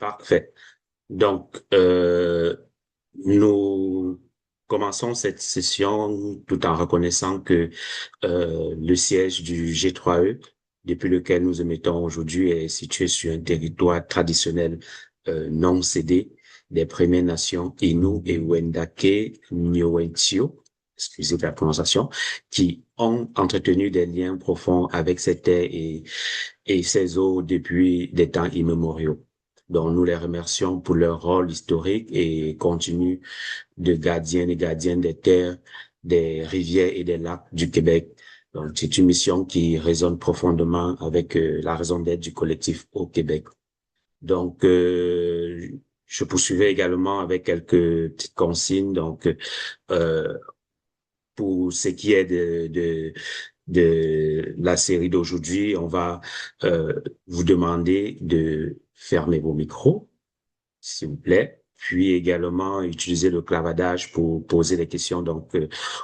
Parfait. Donc, nous commençons cette session tout en reconnaissant que le siège du G3E, depuis lequel nous émettons aujourd'hui, est situé sur un territoire traditionnel non cédé des Premières Nations Innu et Wendake Nyowentio, excusez la prononciation, qui ont entretenu des liens profonds avec ces terres et ces eaux depuis des temps immémoriaux. Donc, nous les remercions pour leur rôle historique et continuent de gardiens et gardiennes des terres, des rivières et des lacs du Québec. Donc, c'est une mission qui résonne profondément avec la raison d'être du collectif au Québec. Donc, je poursuivais également avec quelques petites consignes. Donc, euh, pour ce qui est de la série d'aujourd'hui, on va vous demander de fermer vos micros, s'il vous plaît. Puis également utiliser le clavardage pour poser des questions. Donc,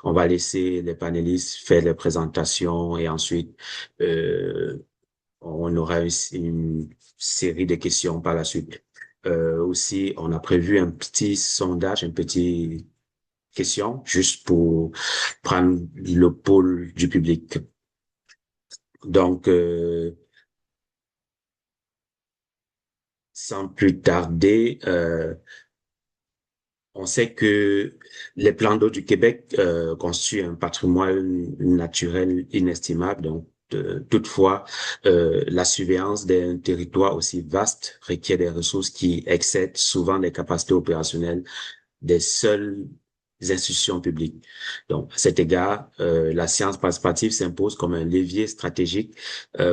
on va laisser les panélistes faire les présentations et ensuite, on aura une série de questions par la suite. Aussi, on a prévu un petit sondage, une petite question, juste pour prendre le pôle du public. Donc, sans plus tarder, on sait que les plans d'eau du Québec constituent un patrimoine naturel inestimable. Donc, toutefois, la surveillance d'un territoire aussi vaste requiert des ressources qui excèdent souvent les capacités opérationnelles des seules institutions publiques. Donc, à cet égard, la science participative s'impose comme un levier stratégique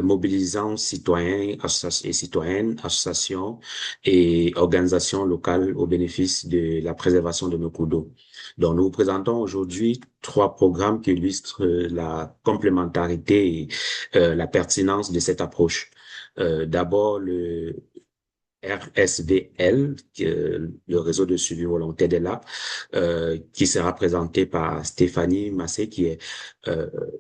mobilisant citoyens et citoyennes, associations et organisations locales au bénéfice de la préservation de nos cours d'eau. Donc, nous vous présentons aujourd'hui trois programmes qui illustrent la complémentarité et la pertinence de cette approche. D'abord, le RSVL, le réseau de suivi volontaire des lacs, qui sera présenté par Stéphanie Massé, qui est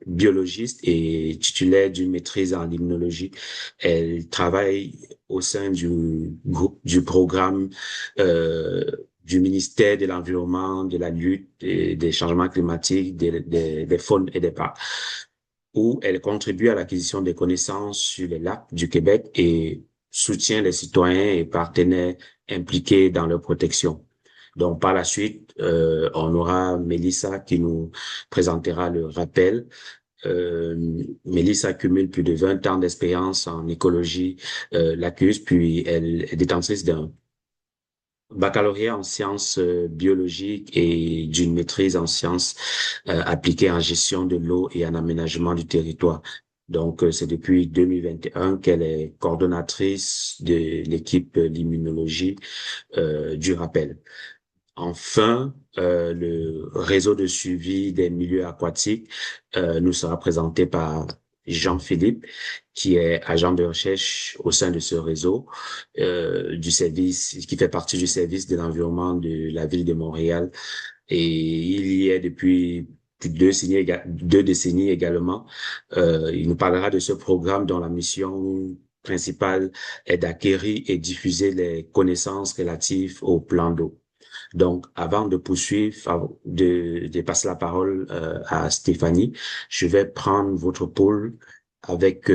biologiste et titulaire d'une maîtrise en limnologie. Elle travaille au sein du groupe, du programme du ministère de l'Environnement, de la lutte et des changements climatiques, des faunes et des parcs, où elle contribue à l'acquisition des connaissances sur les lacs du Québec et soutient les citoyens et partenaires impliqués dans leur protection. Donc, par la suite, on aura Mélissa qui nous présentera le rappel. Mélissa cumule plus de 20 ans d'expérience en écologie, l'ACUS, puis elle est détentrice d'un baccalauréat en sciences biologiques et d'une maîtrise en sciences appliquées en gestion de l'eau et en aménagement du territoire. Donc, c'est depuis 2021 qu'elle est coordonnatrice de l'équipe l'immunologie du rappel. Enfin, le réseau de suivi des milieux aquatiques nous sera présenté par Jean-Philippe, qui est agent de recherche au sein de ce réseau du service, qui fait partie du service de l'environnement de la ville de Montréal. Et il y est depuis plus de 2 décennies, 2 décennies également. Il nous parlera de ce programme dont la mission principale est d'acquérir et diffuser les connaissances relatives au plan d'eau. Donc, avant de poursuivre, de passer la parole à Stéphanie, je vais prendre votre pôle avec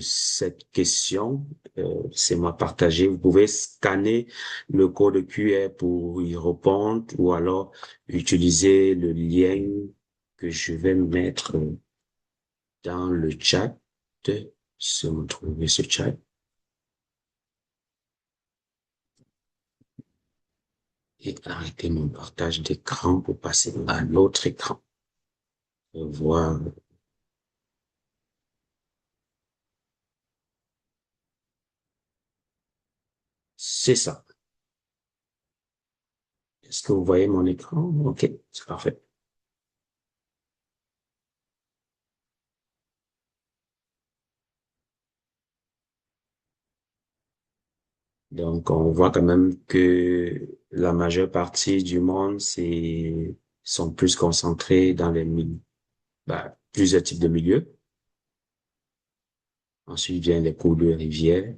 cette question. C'est moi partagé. Vous pouvez scanner le code QR pour y répondre ou alors utiliser le lien que je vais mettre dans le chat. Si vous trouvez ce chat. Et arrêter mon partage d'écran pour passer à l'autre écran. Voir. C'est ça. Est-ce que vous voyez mon écran? OK, c'est parfait. Donc, on voit quand même que la majeure partie du monde, sont plus concentrés dans plusieurs types de milieux. Ensuite vient les cours de rivière.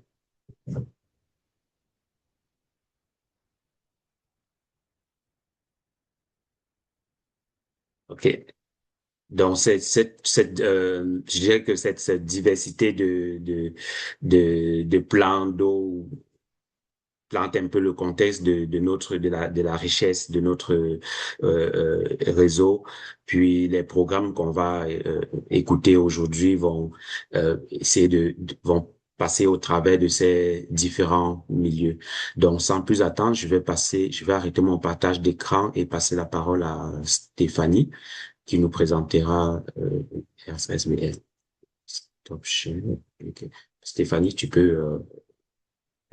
OK. Donc, je dirais que cette diversité de plans d'eau plante un peu le contexte de la richesse de notre réseau. Puis les programmes qu'on va écouter aujourd'hui vont essayer vont passer au travers de ces différents milieux. Donc, sans plus attendre, je vais arrêter mon partage d'écran et passer la parole à Stéphanie qui nous présentera RSSBL. Stop share. Ok. Stéphanie, tu peux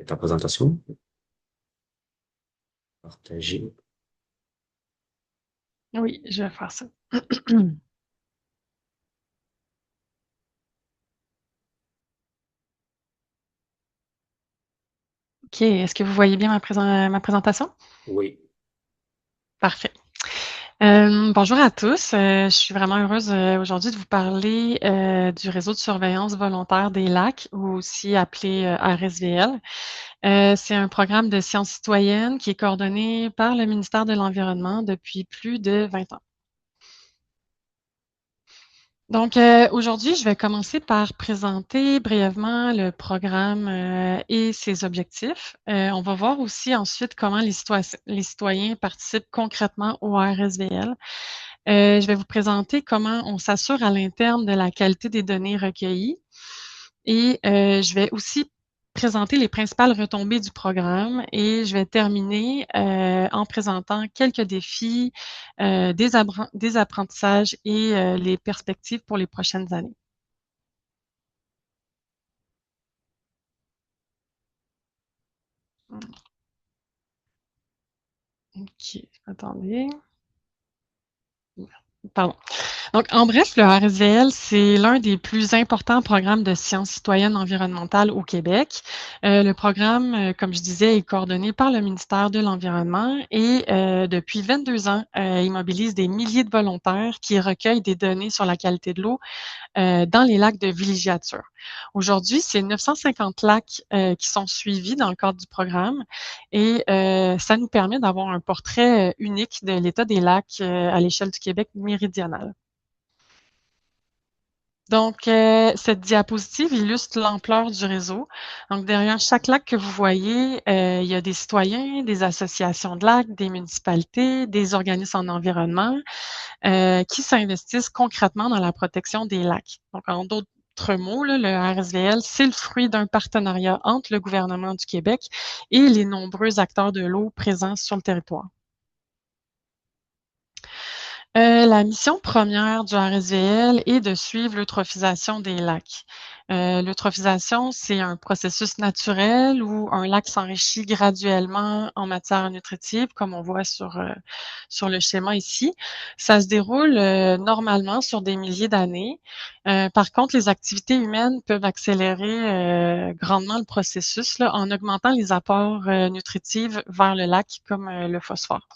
ta présentation partager. Oui, je vais faire ça. OK, est-ce que vous voyez bien ma présentation? Oui, Parfait. Bonjour à tous. Je suis vraiment heureuse aujourd'hui de vous parler du réseau de surveillance volontaire des lacs, ou aussi appelé RSVL. C'est un programme de sciences citoyennes qui est coordonné par le ministère de l'Environnement depuis plus de 20 ans. Donc, aujourd'hui, je vais commencer par présenter brièvement le programme et ses objectifs. On va voir aussi ensuite comment les citoyens participent concrètement au RSVL. Je vais vous présenter comment on s'assure à l'interne de la qualité des données recueillies et je vais aussi présenter les principales retombées du programme et je vais terminer en présentant quelques défis, des apprentissages et les perspectives pour les prochaines années. OK, attendez. Pardon. Donc, en bref, le RSVL, c'est l'un des plus importants programmes de sciences citoyennes environnementales au Québec. Le programme, comme je disais, est coordonné par le ministère de l'Environnement et depuis 22 ans, il mobilise des milliers de volontaires qui recueillent des données sur la qualité de l'eau dans les lacs de villégiature. Aujourd'hui, c'est 950 lacs qui sont suivis dans le cadre du programme et ça nous permet d'avoir un portrait unique de l'état des lacs à l'échelle du Québec méridional. Donc, cette diapositive illustre l'ampleur du réseau. Donc, derrière chaque lac que vous voyez, il y a des citoyens, des associations de lacs, des municipalités, des organismes en environnement qui s'investissent concrètement dans la protection des lacs. Donc, en d'autres mots, là, le RSVL, c'est le fruit d'un partenariat entre le gouvernement du Québec et les nombreux acteurs de l'eau présents sur le territoire. La mission première du RSVL est de suivre l'eutrophisation des lacs. L'eutrophisation, c'est un processus naturel où un lac s'enrichit graduellement en matière nutritive, comme on voit sur le schéma ici. Ça se déroule normalement sur des milliers d'années. Par contre, les activités humaines peuvent accélérer grandement le processus là, en augmentant les apports nutritifs vers le lac, comme le phosphore.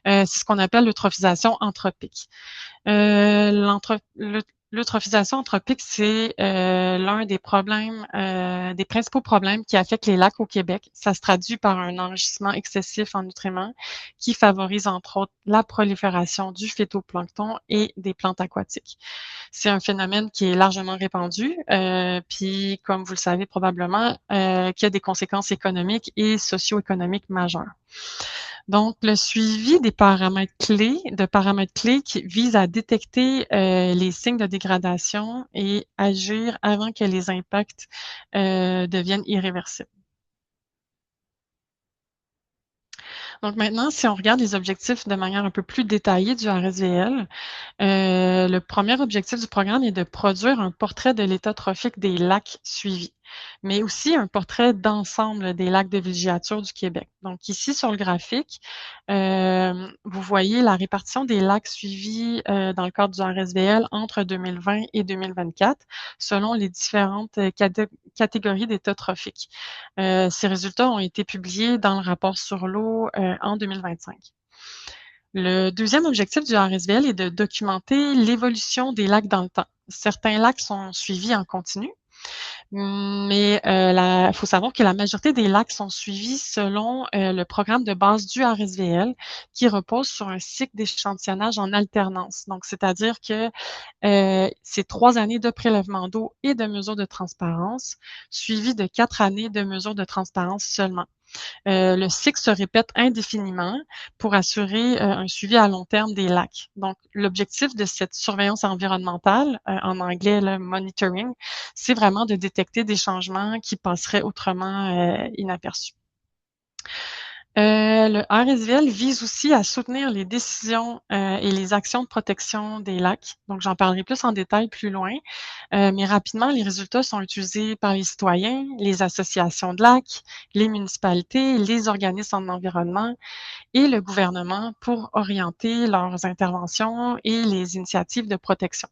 C'est ce qu'on appelle l'eutrophisation anthropique. L'eutrophisation anthropique, c'est l'un des problèmes, des principaux problèmes qui affectent les lacs au Québec. Ça se traduit par un enrichissement excessif en nutriments qui favorise entre autres la prolifération du phytoplancton et des plantes aquatiques. C'est un phénomène qui est largement répandu, puis comme vous le savez probablement, qui a des conséquences économiques et socio-économiques majeures. Donc, le suivi des paramètres clés qui visent à détecter les signes de dégradation et agir avant que les impacts deviennent irréversibles. Donc maintenant, si on regarde les objectifs de manière un peu plus détaillée du RSVL, le premier objectif du programme est de produire un portrait de l'état trophique des lacs suivis, mais aussi un portrait d'ensemble des lacs de villégiature du Québec. Donc ici, sur le graphique, vous voyez la répartition des lacs suivis dans le cadre du RSVL entre 2020 et 2024, selon les différentes catégories d'état trophique. Ces résultats ont été publiés dans le rapport sur l'eau en 2025. Le deuxième objectif du RSVL est de documenter l'évolution des lacs dans le temps. Certains lacs sont suivis en continu, mais faut savoir que la majorité des lacs sont suivis selon le programme de base du RSVL qui repose sur un cycle d'échantillonnage en alternance. Donc, c'est-à-dire que c'est 3 années de prélèvement d'eau et de mesures de transparence, suivies de 4 années de mesures de transparence seulement. Le cycle se répète indéfiniment pour assurer un suivi à long terme des lacs. Donc, l'objectif de cette surveillance environnementale, en anglais le monitoring, c'est vraiment de détecter des changements qui passeraient autrement inaperçus. Le RSVL vise aussi à soutenir les décisions et les actions de protection des lacs. Donc, j'en parlerai plus en détail plus loin. Mais rapidement, les résultats sont utilisés par les citoyens, les associations de lacs, les municipalités, les organismes en environnement et le gouvernement pour orienter leurs interventions et les initiatives de protection.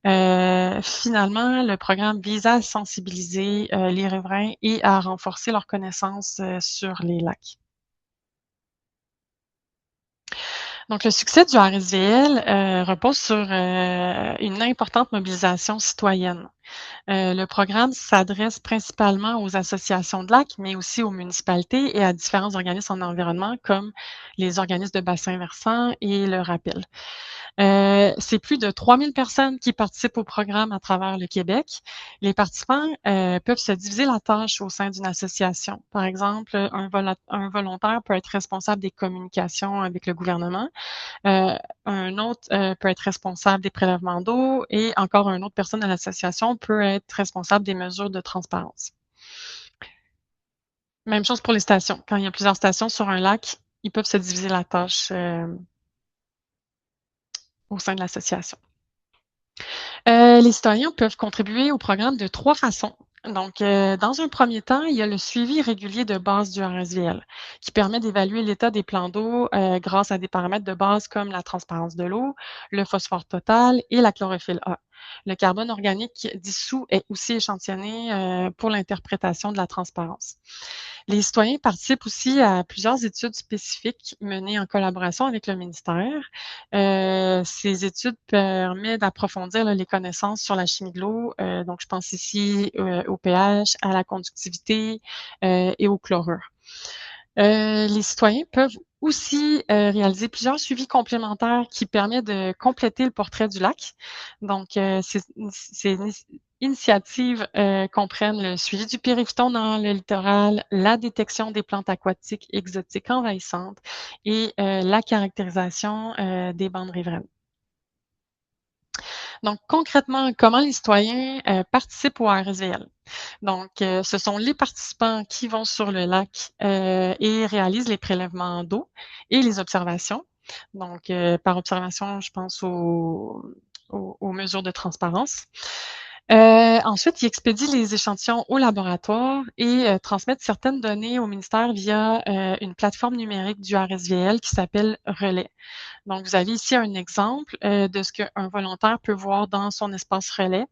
Finalement, le programme vise à sensibiliser les riverains et à renforcer leurs connaissances sur les lacs. Donc, le succès du RSVL repose sur une importante mobilisation citoyenne. Le programme s'adresse principalement aux associations de lacs, mais aussi aux municipalités et à différents organismes en environnement comme les organismes de bassins versants et le rappel. C'est plus de 3000 personnes qui participent au programme à travers le Québec. Les participants peuvent se diviser la tâche au sein d'une association. Par exemple, un volontaire peut être responsable des communications avec le gouvernement. Un autre peut être responsable des prélèvements d'eau et encore une autre personne de l'association peut être responsable des mesures de transparence. Même chose pour les stations. Quand il y a plusieurs stations sur un lac, ils peuvent se diviser la tâche au sein de l'association. Les citoyens peuvent contribuer au programme de 3 façons. Donc, dans un premier temps, il y a le suivi régulier de base du RSVL qui permet d'évaluer l'état des plans d'eau grâce à des paramètres de base comme la transparence de l'eau, le phosphore total et la chlorophylle A. Le carbone organique dissous est aussi échantillonné pour l'interprétation de la transparence. Les citoyens participent aussi à plusieurs études spécifiques menées en collaboration avec le ministère. Ces études permettent d'approfondir les connaissances sur la chimie de l'eau. Donc, je pense ici au pH, à la conductivité et au chlorure. Les citoyens peuvent aussi réaliser plusieurs suivis complémentaires qui permettent de compléter le portrait du lac. Donc, ces initiatives comprennent le suivi du périphyton dans le littoral, la détection des plantes aquatiques exotiques envahissantes et la caractérisation des bandes riveraines. Donc, concrètement, comment les citoyens participent au RSVL? Donc, ce sont les participants qui vont sur le lac et réalisent les prélèvements d'eau et les observations. Donc, par observation, je pense aux mesures de transparence. Ensuite, ils expédient les échantillons au laboratoire et transmettent certaines données au ministère via une plateforme numérique du RSVL qui s'appelle Relais. Donc, vous avez ici un exemple de ce qu'un volontaire peut voir dans son espace relais.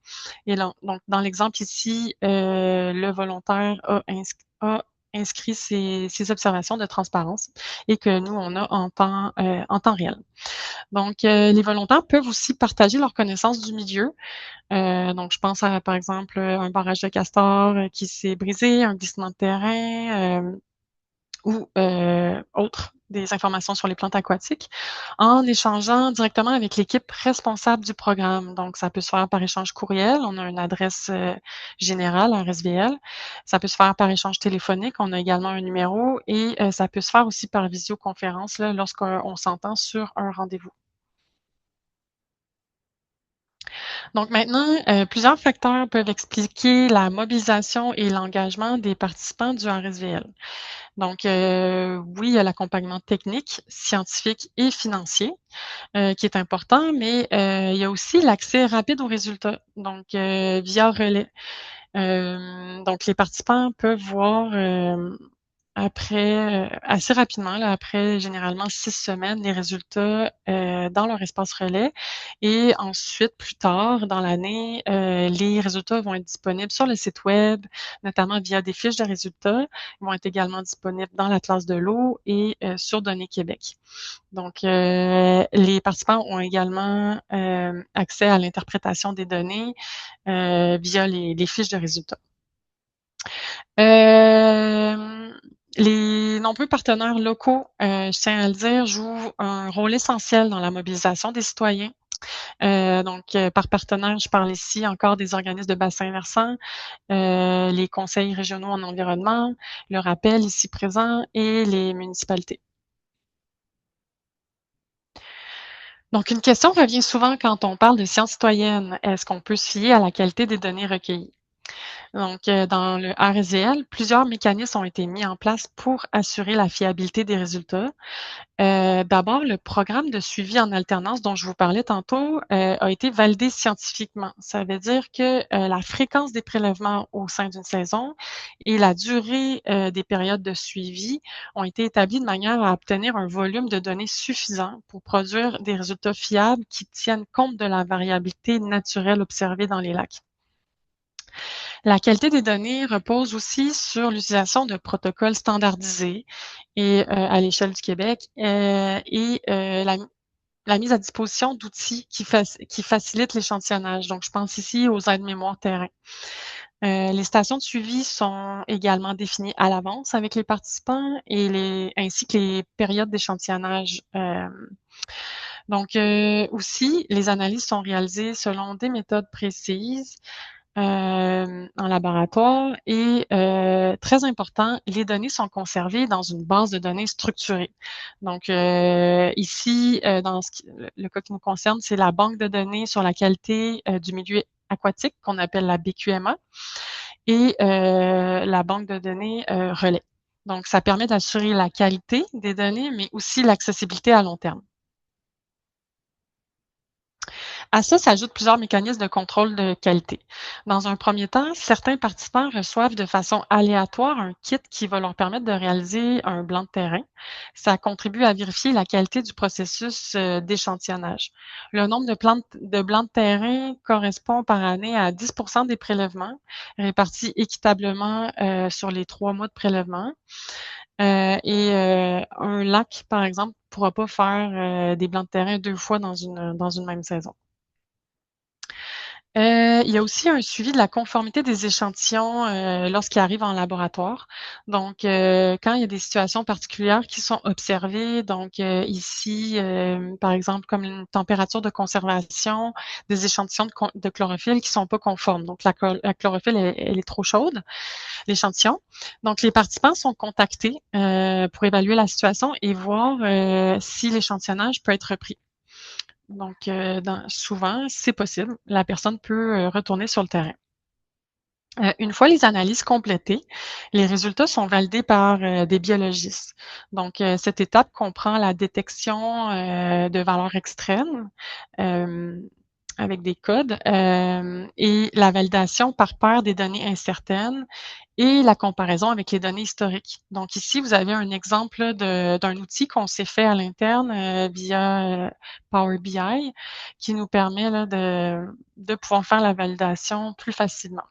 Et là, donc, dans l'exemple ici, le volontaire a inscrit ses observations de transparence et que nous, on a en temps réel. Donc, les volontaires peuvent aussi partager leurs connaissances du milieu. Donc, je pense à, par exemple, un barrage de castor qui s'est brisé, un glissement de terrain ou autres, des informations sur les plantes aquatiques, en échangeant directement avec l'équipe responsable du programme. Donc, ça peut se faire par échange courriel. On a une adresse générale, un RSVL. Ça peut se faire par échange téléphonique. On a également un numéro et ça peut se faire aussi par visioconférence là, lorsqu'on s'entend sur un rendez-vous. Donc maintenant, plusieurs facteurs peuvent expliquer la mobilisation et l'engagement des participants du RSVL. Donc, oui, il y a l'accompagnement technique, scientifique et financier qui est important, mais il y a aussi l'accès rapide aux résultats, donc via relais. Donc, les participants peuvent voir assez rapidement, là, après généralement 6 semaines, les résultats dans leur espace relais. Et ensuite, plus tard dans l'année, les résultats vont être disponibles sur le site web, notamment via des fiches de résultats. Ils vont être également disponibles dans l'Atlas de l'eau et sur Données Québec. Donc, les participants ont également accès à l'interprétation des données via les fiches de résultats. Les nombreux partenaires locaux, je tiens à le dire, jouent un rôle essentiel dans la mobilisation des citoyens. Par partenaire, je parle ici encore des organismes de bassin versant, les conseils régionaux en environnement, le rappel ici présent et les municipalités. Donc, une question revient souvent quand on parle de sciences citoyennes. Est-ce qu'on peut se fier à la qualité des données recueillies? Donc, dans le RSVL, plusieurs mécanismes ont été mis en place pour assurer la fiabilité des résultats. D'abord, le programme de suivi en alternance dont je vous parlais tantôt a été validé scientifiquement. Ça veut dire que la fréquence des prélèvements au sein d'une saison et la durée des périodes de suivi ont été établis de manière à obtenir un volume de données suffisant pour produire des résultats fiables qui tiennent compte de la variabilité naturelle observée dans les lacs. La qualité des données repose aussi sur l'utilisation de protocoles standardisés et à l'échelle du Québec la mise à disposition d'outils qui facilitent l'échantillonnage. Donc, je pense ici aux aides-mémoire terrain. Les stations de suivi sont également définies à l'avance avec les participants ainsi que les périodes d'échantillonnage. Aussi, les analyses sont réalisées selon des méthodes précises en laboratoire et très important, les données sont conservées dans une base de données structurée. Donc ici, dans le cas qui nous concerne, c'est la banque de données sur la qualité du milieu aquatique qu'on appelle la BQMA et la banque de données relais. Donc, ça permet d'assurer la qualité des données, mais aussi l'accessibilité à long terme. À ça s'ajoutent plusieurs mécanismes de contrôle de qualité. Dans un premier temps, certains participants reçoivent de façon aléatoire un kit qui va leur permettre de réaliser un blanc de terrain. Ça contribue à vérifier la qualité du processus d'échantillonnage. Le nombre de blancs de terrain correspond par année à 10 des prélèvements, répartis équitablement sur les 3 mois de prélèvement. Un lac, par exemple, ne pourra pas faire des blancs de terrain 2 fois dans une même saison. Il y a aussi un suivi de la conformité des échantillons lorsqu'ils arrivent en laboratoire. Donc, quand il y a des situations particulières qui sont observées, donc ici, par exemple, comme une température de conservation des échantillons de chlorophylle qui sont pas conformes. Donc, la chlorophylle, elle est trop chaude, l'échantillon. Donc, les participants sont contactés pour évaluer la situation et voir si l'échantillonnage peut être repris. Donc, souvent, c'est possible, la personne peut retourner sur le terrain. Une fois les analyses complétées, les résultats sont validés par des biologistes. Donc, cette étape comprend la détection de valeurs extrêmes avec des codes et la validation par paire des données incertaines et la comparaison avec les données historiques. Donc ici, vous avez un exemple d'un outil qu'on s'est fait à l'interne via Power BI qui nous permet là, de pouvoir faire la validation plus facilement.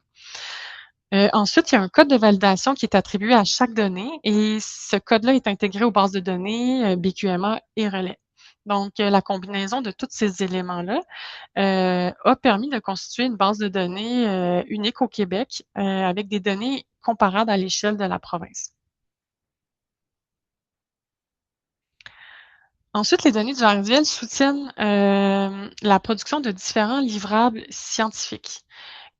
Ensuite, il y a un code de validation qui est attribué à chaque donnée et ce code-là est intégré aux bases de données BQMA et Relais. Donc, la combinaison de tous ces éléments-là a permis de constituer une base de données unique au Québec avec des données comparables à l'échelle de la province. Ensuite, les données du RSVL soutiennent la production de différents livrables scientifiques,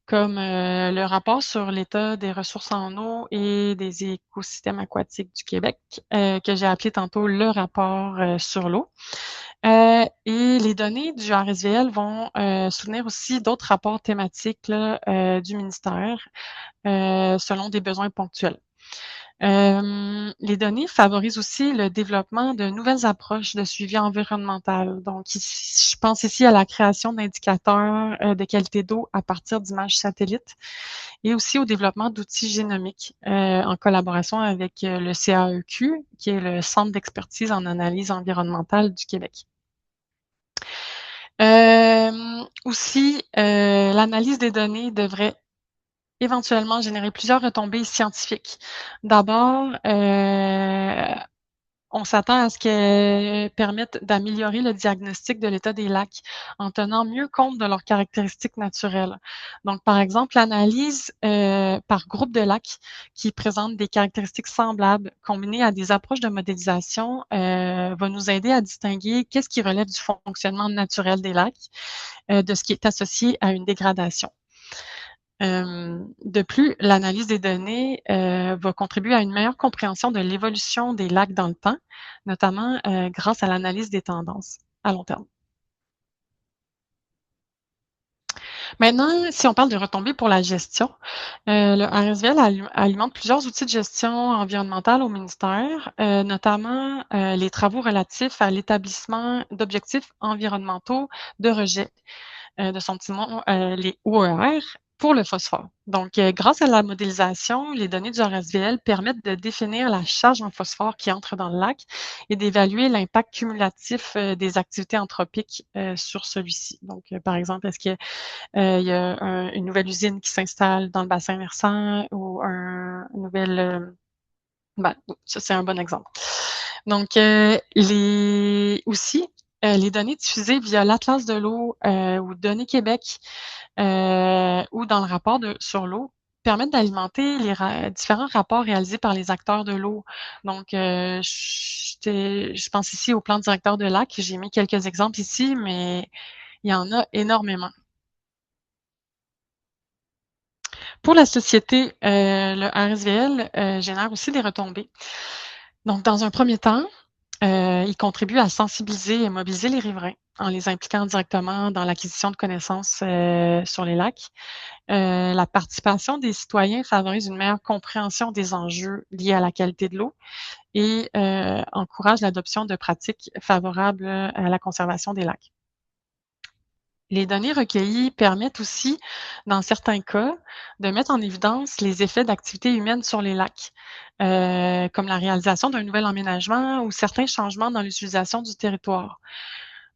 comme le rapport sur l'état des ressources en eau et des écosystèmes aquatiques du Québec, que j'ai appelé tantôt le rapport sur l'eau. Et les données du RSVL vont soutenir aussi d'autres rapports thématiques là, du ministère selon des besoins ponctuels. Les données favorisent aussi le développement de nouvelles approches de suivi environnemental. Donc, je pense ici à la création d'indicateurs de qualité d'eau à partir d'images satellites et aussi au développement d'outils génomiques en collaboration avec le CAEQ, qui est le Centre d'expertise en analyse environnementale du Québec. Aussi, l'analyse des données devrait éventuellement générer plusieurs retombées scientifiques. D'abord, On s'attend à ce qu'elles permettent d'améliorer le diagnostic de l'état des lacs en tenant mieux compte de leurs caractéristiques naturelles. Donc, par exemple, l'analyse par groupe de lacs qui présentent des caractéristiques semblables combinées à des approches de modélisation va nous aider à distinguer qu'est-ce qui relève du fonctionnement naturel des lacs de ce qui est associé à une dégradation. De plus, l'analyse des données va contribuer à une meilleure compréhension de l'évolution des lacs dans le temps, notamment grâce à l'analyse des tendances à long terme. Maintenant, si on parle de retombées pour la gestion, le RSVL alimente plusieurs outils de gestion environnementale au ministère, notamment les travaux relatifs à l'établissement d'objectifs environnementaux de rejet de son petit nom, les OER, pour le phosphore. Donc, grâce à la modélisation, les données du RSVL permettent de définir la charge en phosphore qui entre dans le lac et d'évaluer l'impact cumulatif des activités anthropiques sur celui-ci. Donc, par exemple, est-ce qu'il y a une nouvelle usine qui s'installe dans le bassin versant ou un nouvel... ça, c'est un bon exemple. Donc, les données diffusées via l'Atlas de l'eau ou Données Québec ou dans le rapport sur l'eau permettent d'alimenter les différents rapports réalisés par les acteurs de l'eau. Donc, je pense ici au plan directeur de lac. J'ai mis quelques exemples ici, mais il y en a énormément. Pour la société, le RSVL génère aussi des retombées. Donc, dans un premier temps, il contribue à sensibiliser et mobiliser les riverains en les impliquant directement dans l'acquisition de connaissances sur les lacs. La participation des citoyens favorise une meilleure compréhension des enjeux liés à la qualité de l'eau et encourage l'adoption de pratiques favorables à la conservation des lacs. Les données recueillies permettent aussi, dans certains cas, de mettre en évidence les effets d'activités humaines sur les lacs, comme la réalisation d'un nouvel aménagement ou certains changements dans l'utilisation du territoire.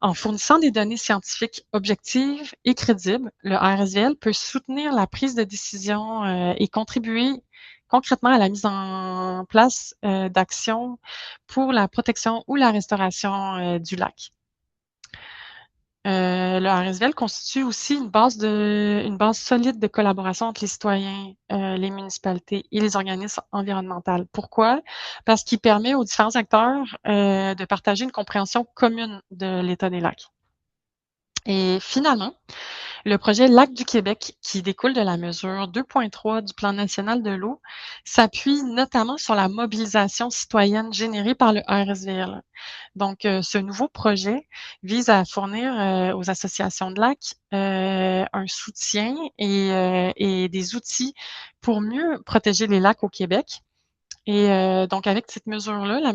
En fournissant des données scientifiques objectives et crédibles, le RSVL peut soutenir la prise de décision et contribuer concrètement à la mise en place d'actions pour la protection ou la restauration du lac. Le RSVL constitue aussi une base solide de collaboration entre les citoyens, les municipalités et les organismes environnementaux. Pourquoi? Parce qu'il permet aux différents acteurs de partager une compréhension commune de l'état des lacs. Et finalement, le projet Lac du Québec, qui découle de la mesure 2.3 du Plan national de l'eau, s'appuie notamment sur la mobilisation citoyenne générée par le RSVL. Donc, ce nouveau projet vise à fournir aux associations de lacs un soutien et des outils pour mieux protéger les lacs au Québec. Et donc, avec cette mesure-là,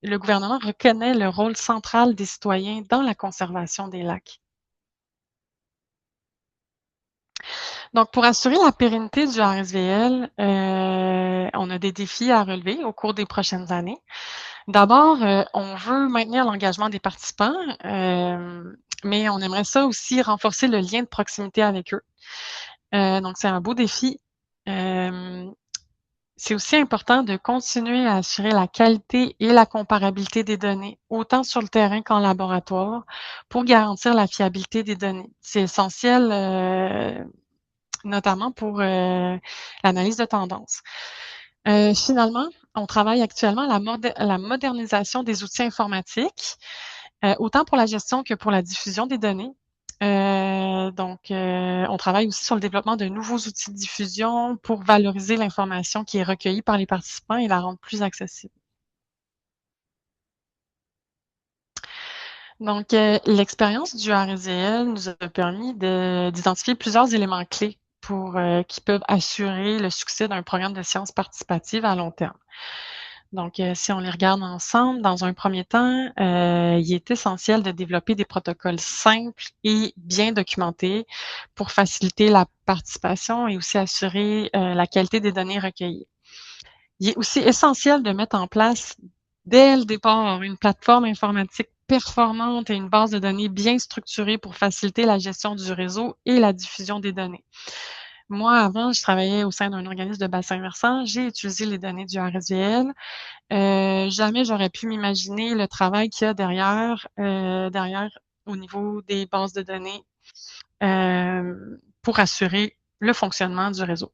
le gouvernement reconnaît le rôle central des citoyens dans la conservation des lacs. Donc, pour assurer la pérennité du RSVL, on a des défis à relever au cours des prochaines années. D'abord, on veut maintenir l'engagement des participants, mais on aimerait ça aussi renforcer le lien de proximité avec eux. Donc, c'est un beau défi. C'est aussi important de continuer à assurer la qualité et la comparabilité des données, autant sur le terrain qu'en laboratoire, pour garantir la fiabilité des données. C'est essentiel notamment pour l'analyse de tendance. Finalement, on travaille actuellement à la modernisation des outils informatiques, autant pour la gestion que pour la diffusion des données. On travaille aussi sur le développement de nouveaux outils de diffusion pour valoriser l'information qui est recueillie par les participants et la rendre plus accessible. Donc, l'expérience du RSVL nous a permis d'identifier plusieurs éléments clés qui peuvent assurer le succès d'un programme de sciences participatives à long terme. Donc, si on les regarde ensemble, dans un premier temps, il est essentiel de développer des protocoles simples et bien documentés pour faciliter la participation et aussi assurer la qualité des données recueillies. Il est aussi essentiel de mettre en place, dès le départ, une plateforme informatique performante et une base de données bien structurée pour faciliter la gestion du réseau et la diffusion des données. moi, avant, je travaillais au sein d'un organisme de bassin versant. J'ai utilisé les données du RSVL. Jamais j'aurais pu m'imaginer le travail qu'il y a derrière au niveau des bases de données pour assurer le fonctionnement du réseau.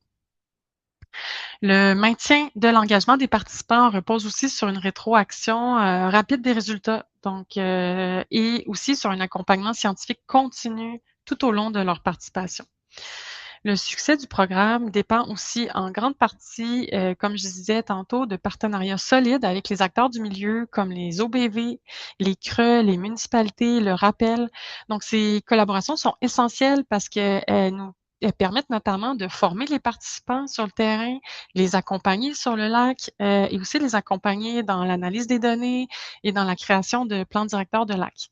Le maintien de l'engagement des participants repose aussi sur une rétroaction rapide des résultats, donc et aussi sur un accompagnement scientifique continu tout au long de leur participation. Le succès du programme dépend aussi en grande partie, comme je disais tantôt, de partenariats solides avec les acteurs du milieu comme les OBV, les CRE, les municipalités, le rappel. Donc, ces collaborations sont essentielles parce qu'elles permettent notamment de former les participants sur le terrain, les accompagner sur le lac et aussi les accompagner dans l'analyse des données et dans la création de plans directeurs de lac.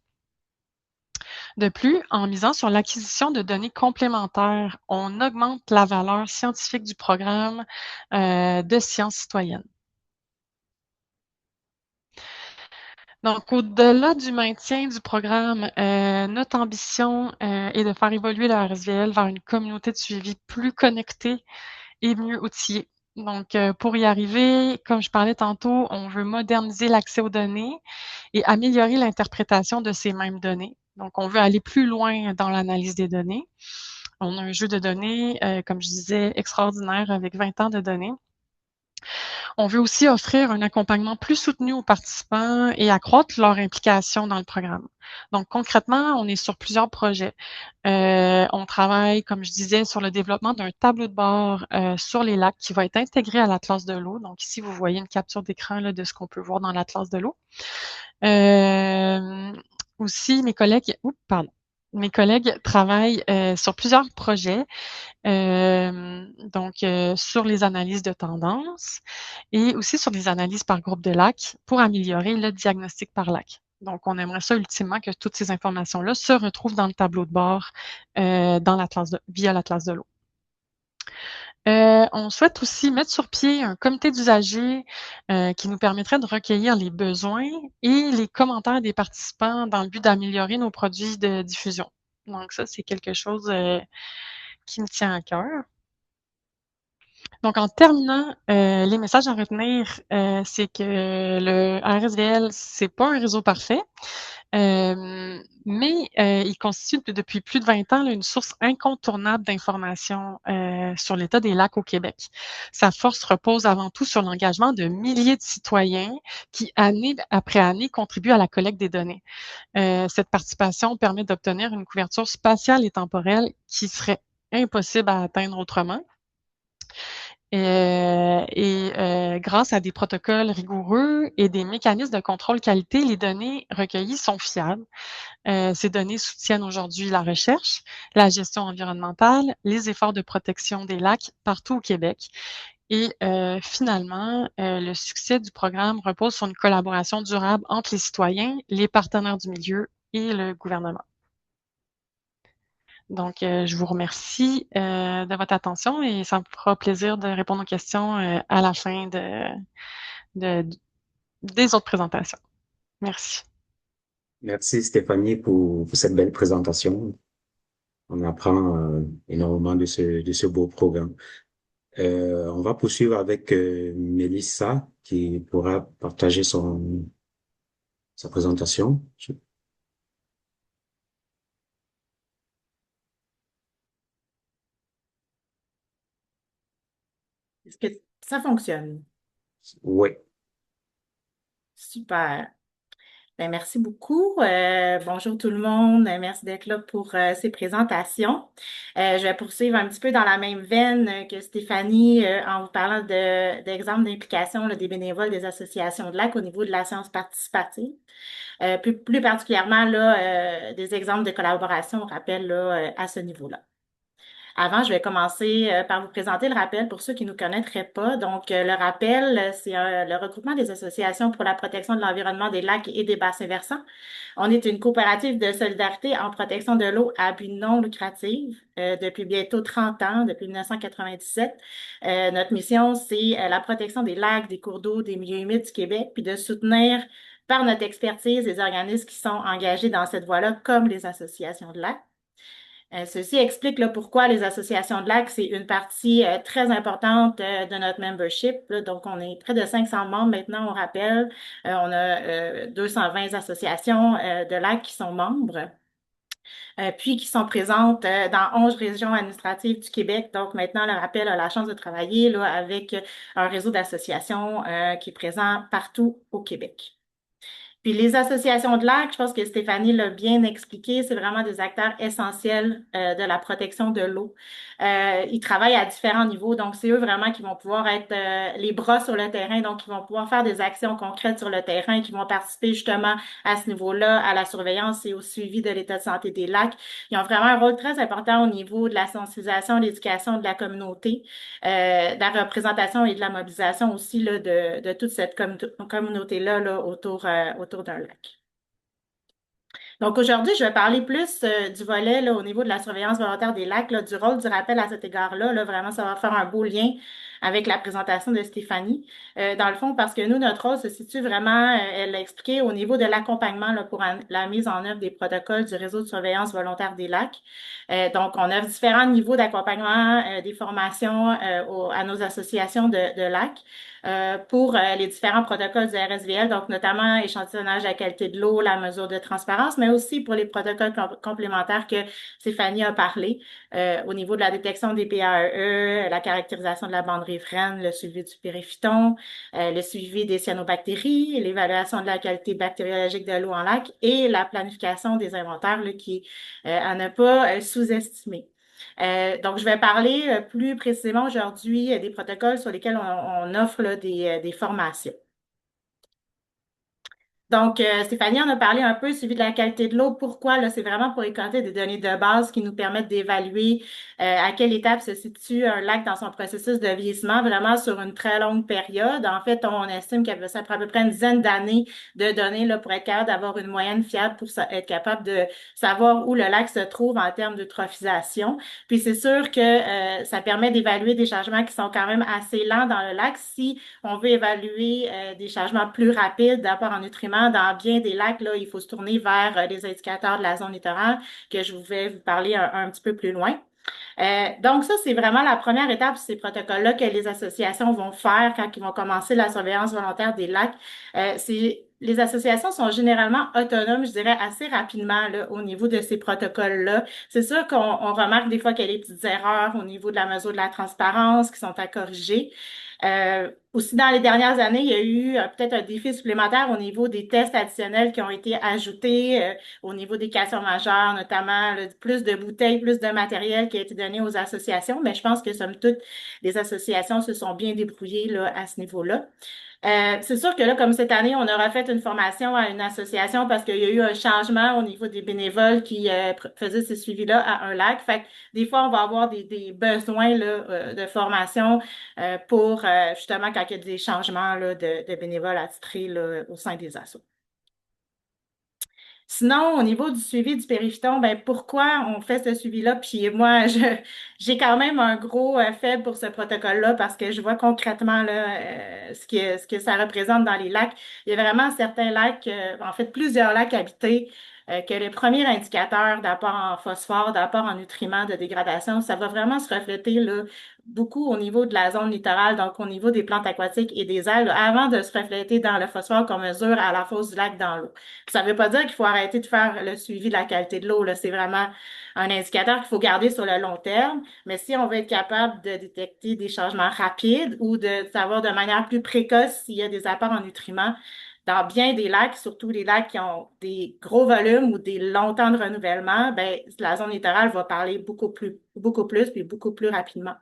De plus, en misant sur l'acquisition de données complémentaires, on augmente la valeur scientifique du programme de sciences citoyennes. Donc, au-delà du maintien du programme, notre ambition est de faire évoluer le RSVL vers une communauté de suivi plus connectée et mieux outillée. Donc, pour y arriver, comme je parlais tantôt, on veut moderniser l'accès aux données et améliorer l'interprétation de ces mêmes données. Donc, on veut aller plus loin dans l'analyse des données. On a un jeu de données, comme je disais, extraordinaire avec 20 ans de données. On veut aussi offrir un accompagnement plus soutenu aux participants et accroître leur implication dans le programme. Donc, concrètement, on est sur plusieurs projets. On travaille, comme je disais, sur le développement d'un tableau de bord sur les lacs qui va être intégré à l'Atlas de l'eau. Donc, ici, vous voyez une capture d'écran de ce qu'on peut voir dans l'Atlas de l'eau. Aussi, mes collègues travaillent sur plusieurs projets, donc sur les analyses de tendance et aussi sur des analyses par groupe de lacs pour améliorer le diagnostic par lac. Donc, on aimerait ça ultimement que toutes ces informations-là se retrouvent dans le tableau de bord via l'Atlas de l'eau. On souhaite aussi mettre sur pied un comité d'usagers qui nous permettrait de recueillir les besoins et les commentaires des participants dans le but d'améliorer nos produits de diffusion. Donc ça, c'est quelque chose qui me tient à cœur. Donc, en terminant, les messages à retenir, c'est que le RSVL, c'est pas un réseau parfait, mais il constitue depuis plus de 20 ans là, une source incontournable d'informations sur l'état des lacs au Québec. Sa force repose avant tout sur l'engagement de milliers de citoyens qui, année après année, contribuent à la collecte des données. Cette participation permet d'obtenir une couverture spatiale et temporelle qui serait impossible à atteindre autrement. Grâce à des protocoles rigoureux et des mécanismes de contrôle qualité, les données recueillies sont fiables. Ces données soutiennent aujourd'hui la recherche, la gestion environnementale, les efforts de protection des lacs partout au Québec. Et finalement, le succès du programme repose sur une collaboration durable entre les citoyens, les partenaires du milieu et le gouvernement. Donc, je vous remercie de votre attention et ça me fera plaisir de répondre aux questions à la fin des autres présentations. Merci. Merci Stéphanie pour cette belle présentation. On apprend énormément de ce beau programme. On va poursuivre avec Mélissa qui pourra partager sa présentation. Est-ce que ça fonctionne? Oui, Super. Ben, merci beaucoup. Bonjour tout le monde. Merci d'être là pour ces présentations. Je vais poursuivre un petit peu dans la même veine que Stéphanie en vous parlant d'exemples d'implication là, des bénévoles des associations de lac au niveau de la science participative. Plus particulièrement là, des exemples de collaboration, on rappelle là, à ce niveau-là. Avant, je vais commencer par vous présenter le rappel pour ceux qui ne nous connaîtraient pas. Donc, le rappel, c'est le regroupement des associations pour la protection de l'environnement des lacs et des bassins versants. On est une coopérative de solidarité en protection de l'eau à but non lucratif depuis bientôt 30 ans, depuis 1997. Notre mission, c'est la protection des lacs, des cours d'eau, des milieux humides du Québec, puis de soutenir par notre expertise les organismes qui sont engagés dans cette voie-là, comme les associations de lacs. Ceci explique là, pourquoi les associations de lacs, c'est une partie très importante de notre membership. Là. Donc, on est près de 500 membres maintenant, on rappelle. On a 220 associations de lacs qui sont membres. Puis qui sont présentes dans 11 régions administratives du Québec. Donc maintenant, le rappel a la chance de travailler là, avec un réseau d'associations qui est présent partout au Québec. Puis les associations de lac, je pense que Stéphanie l'a bien expliqué, c'est vraiment des acteurs essentiels de la protection de l'eau. Ils travaillent à différents niveaux, donc c'est eux vraiment qui vont pouvoir être les bras sur le terrain, donc ils vont pouvoir faire des actions concrètes sur le terrain, qui vont participer justement à ce niveau-là, à la surveillance et au suivi de l'état de santé des lacs. Ils ont vraiment un rôle très important au niveau de la sensibilisation, de l'éducation de la communauté, de la représentation et de la mobilisation aussi là, de toute cette communauté-là là, autour d'un lac. Donc aujourd'hui, je vais parler plus du volet là, au niveau de la surveillance volontaire des lacs, là, du rôle du rappel à cet égard-là. Là, vraiment, ça va faire un beau lien avec la présentation de Stéphanie. Dans le fond, parce que nous, notre rôle se situe vraiment, elle l'a expliqué, au niveau de l'accompagnement là, pour la mise en œuvre des protocoles du réseau de surveillance volontaire des lacs. Donc, on offre différents niveaux d'accompagnement, des formations à nos associations de lacs. Pour les différents protocoles du RSVL, donc notamment échantillonnage de la qualité de l'eau, la mesure de transparence, mais aussi pour les protocoles complémentaires que Stéphanie a parlé au niveau de la détection des PAE, la caractérisation de la bande riveraine, le suivi du pyréphyton, le suivi des cyanobactéries, l'évaluation de la qualité bactériologique de l'eau en lac et la planification des inventaires là, qui à ne pas sous-estimer. Donc, je vais parler plus précisément aujourd'hui des protocoles sur lesquels on offre là, des formations. Donc, Stéphanie en a parlé un peu, suivi de la qualité de l'eau. Pourquoi? Là, c'est vraiment pour récolter des données de base qui nous permettent d'évaluer à quelle étape se situe un lac dans son processus de vieillissement, vraiment sur une très longue période. En fait, on estime qu'il ça prend à peu près une dizaine d'années de données là, pour être capable d'avoir une moyenne fiable pour être capable de savoir où le lac se trouve en termes d'eutrophisation. Puis, c'est sûr que ça permet d'évaluer des changements qui sont quand même assez lents dans le lac. Si on veut évaluer des changements plus rapides d'apport en nutriments, dans bien des lacs, là, il faut se tourner vers les indicateurs de la zone littorale que je vais vous parler un petit peu plus loin. Donc ça, c'est vraiment la première étape de ces protocoles-là que les associations vont faire quand ils vont commencer la surveillance volontaire des lacs. Les associations sont généralement autonomes, je dirais, assez rapidement là, au niveau de ces protocoles-là. C'est sûr qu'on remarque des fois qu'il y a des petites erreurs au niveau de la mesure de la transparence qui sont à corriger. Aussi, dans les dernières années, il y a eu peut-être un défi supplémentaire au niveau des tests additionnels qui ont été ajoutés au niveau des questions majeures, notamment plus de bouteilles, plus de matériel qui a été donné aux associations. Mais je pense que, somme toute, les associations se sont bien débrouillées là, à ce niveau-là. C'est sûr que là, comme cette année, on aura fait une formation à une association parce qu'il y a eu un changement au niveau des bénévoles qui faisaient ce suivi-là à un lac. Fait que des fois, on va avoir des besoins là, de formation pour justement quand il y a des changements là, de bénévoles attitrés là, au sein des assos. Sinon, au niveau du suivi du périphyton, ben pourquoi on fait ce suivi-là? Puis moi, j'ai quand même un gros faible pour ce protocole-là parce que je vois concrètement là, ce que ça représente dans les lacs. Il y a vraiment certains lacs, en fait plusieurs lacs habités, que le premier indicateur d'apport en phosphore, d'apport en nutriments, de dégradation, ça va vraiment se refléter là, beaucoup au niveau de la zone littorale, donc au niveau des plantes aquatiques et des algues, avant de se refléter dans le phosphore qu'on mesure à la fosse du lac dans l'eau. Ça ne veut pas dire qu'il faut arrêter de faire le suivi de la qualité de l'eau. Là, c'est vraiment un indicateur qu'il faut garder sur le long terme. Mais si on veut être capable de détecter des changements rapides ou de savoir de manière plus précoce s'il y a des apports en nutriments, dans bien des lacs, surtout les lacs qui ont des gros volumes ou des longs temps de renouvellement, ben, la zone littorale va parler beaucoup plus puis beaucoup plus rapidement.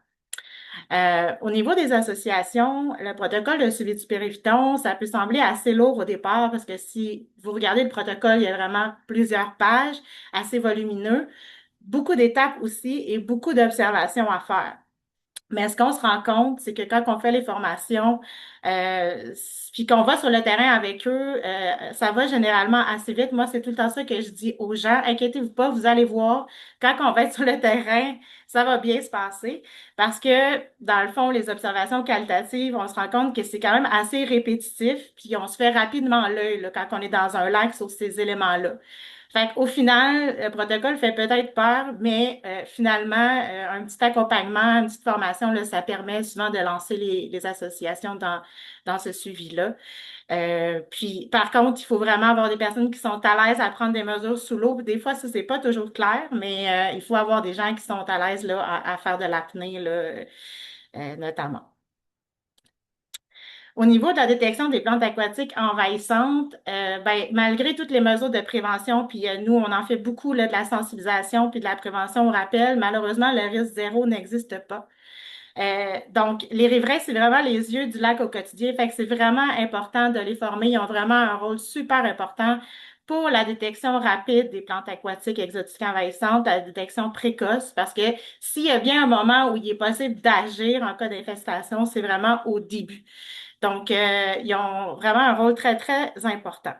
Au niveau des associations, le protocole de suivi du périphyton, ça peut sembler assez lourd au départ parce que si vous regardez le protocole, il y a vraiment plusieurs pages, assez volumineux, beaucoup d'étapes aussi et beaucoup d'observations à faire. Mais ce qu'on se rend compte, c'est que quand on fait les formations, puis qu'on va sur le terrain avec eux, ça va généralement assez vite. Moi, c'est tout le temps ça que je dis aux gens. Inquiétez-vous pas, vous allez voir, quand on va être sur le terrain, ça va bien se passer. Parce que, dans le fond, les observations qualitatives, on se rend compte que c'est quand même assez répétitif, puis on se fait rapidement l'œil là, quand on est dans un lac sur ces éléments-là. Fait qu'au final, le protocole fait peut-être peur, mais finalement, un petit accompagnement, une petite formation, là, ça permet souvent de lancer les associations dans ce suivi-là. Puis, par contre, il faut vraiment avoir des personnes qui sont à l'aise à prendre des mesures sous l'eau. Des fois, ça, c'est pas toujours clair, mais il faut avoir des gens qui sont à l'aise là, à faire de l'apnée, là, notamment. Au niveau de la détection des plantes aquatiques envahissantes, ben, malgré toutes les mesures de prévention, puis nous, on en fait beaucoup là, de la sensibilisation puis de la prévention au rappel, malheureusement, le risque zéro n'existe pas. Donc, les riverains, c'est vraiment les yeux du lac au quotidien. Fait que c'est vraiment important de les former. Ils ont vraiment un rôle super important pour la détection rapide des plantes aquatiques exotiques envahissantes, la détection précoce, parce que s'il y a bien un moment où il est possible d'agir en cas d'infestation, c'est vraiment au début. Donc, ils ont vraiment un rôle très, très important.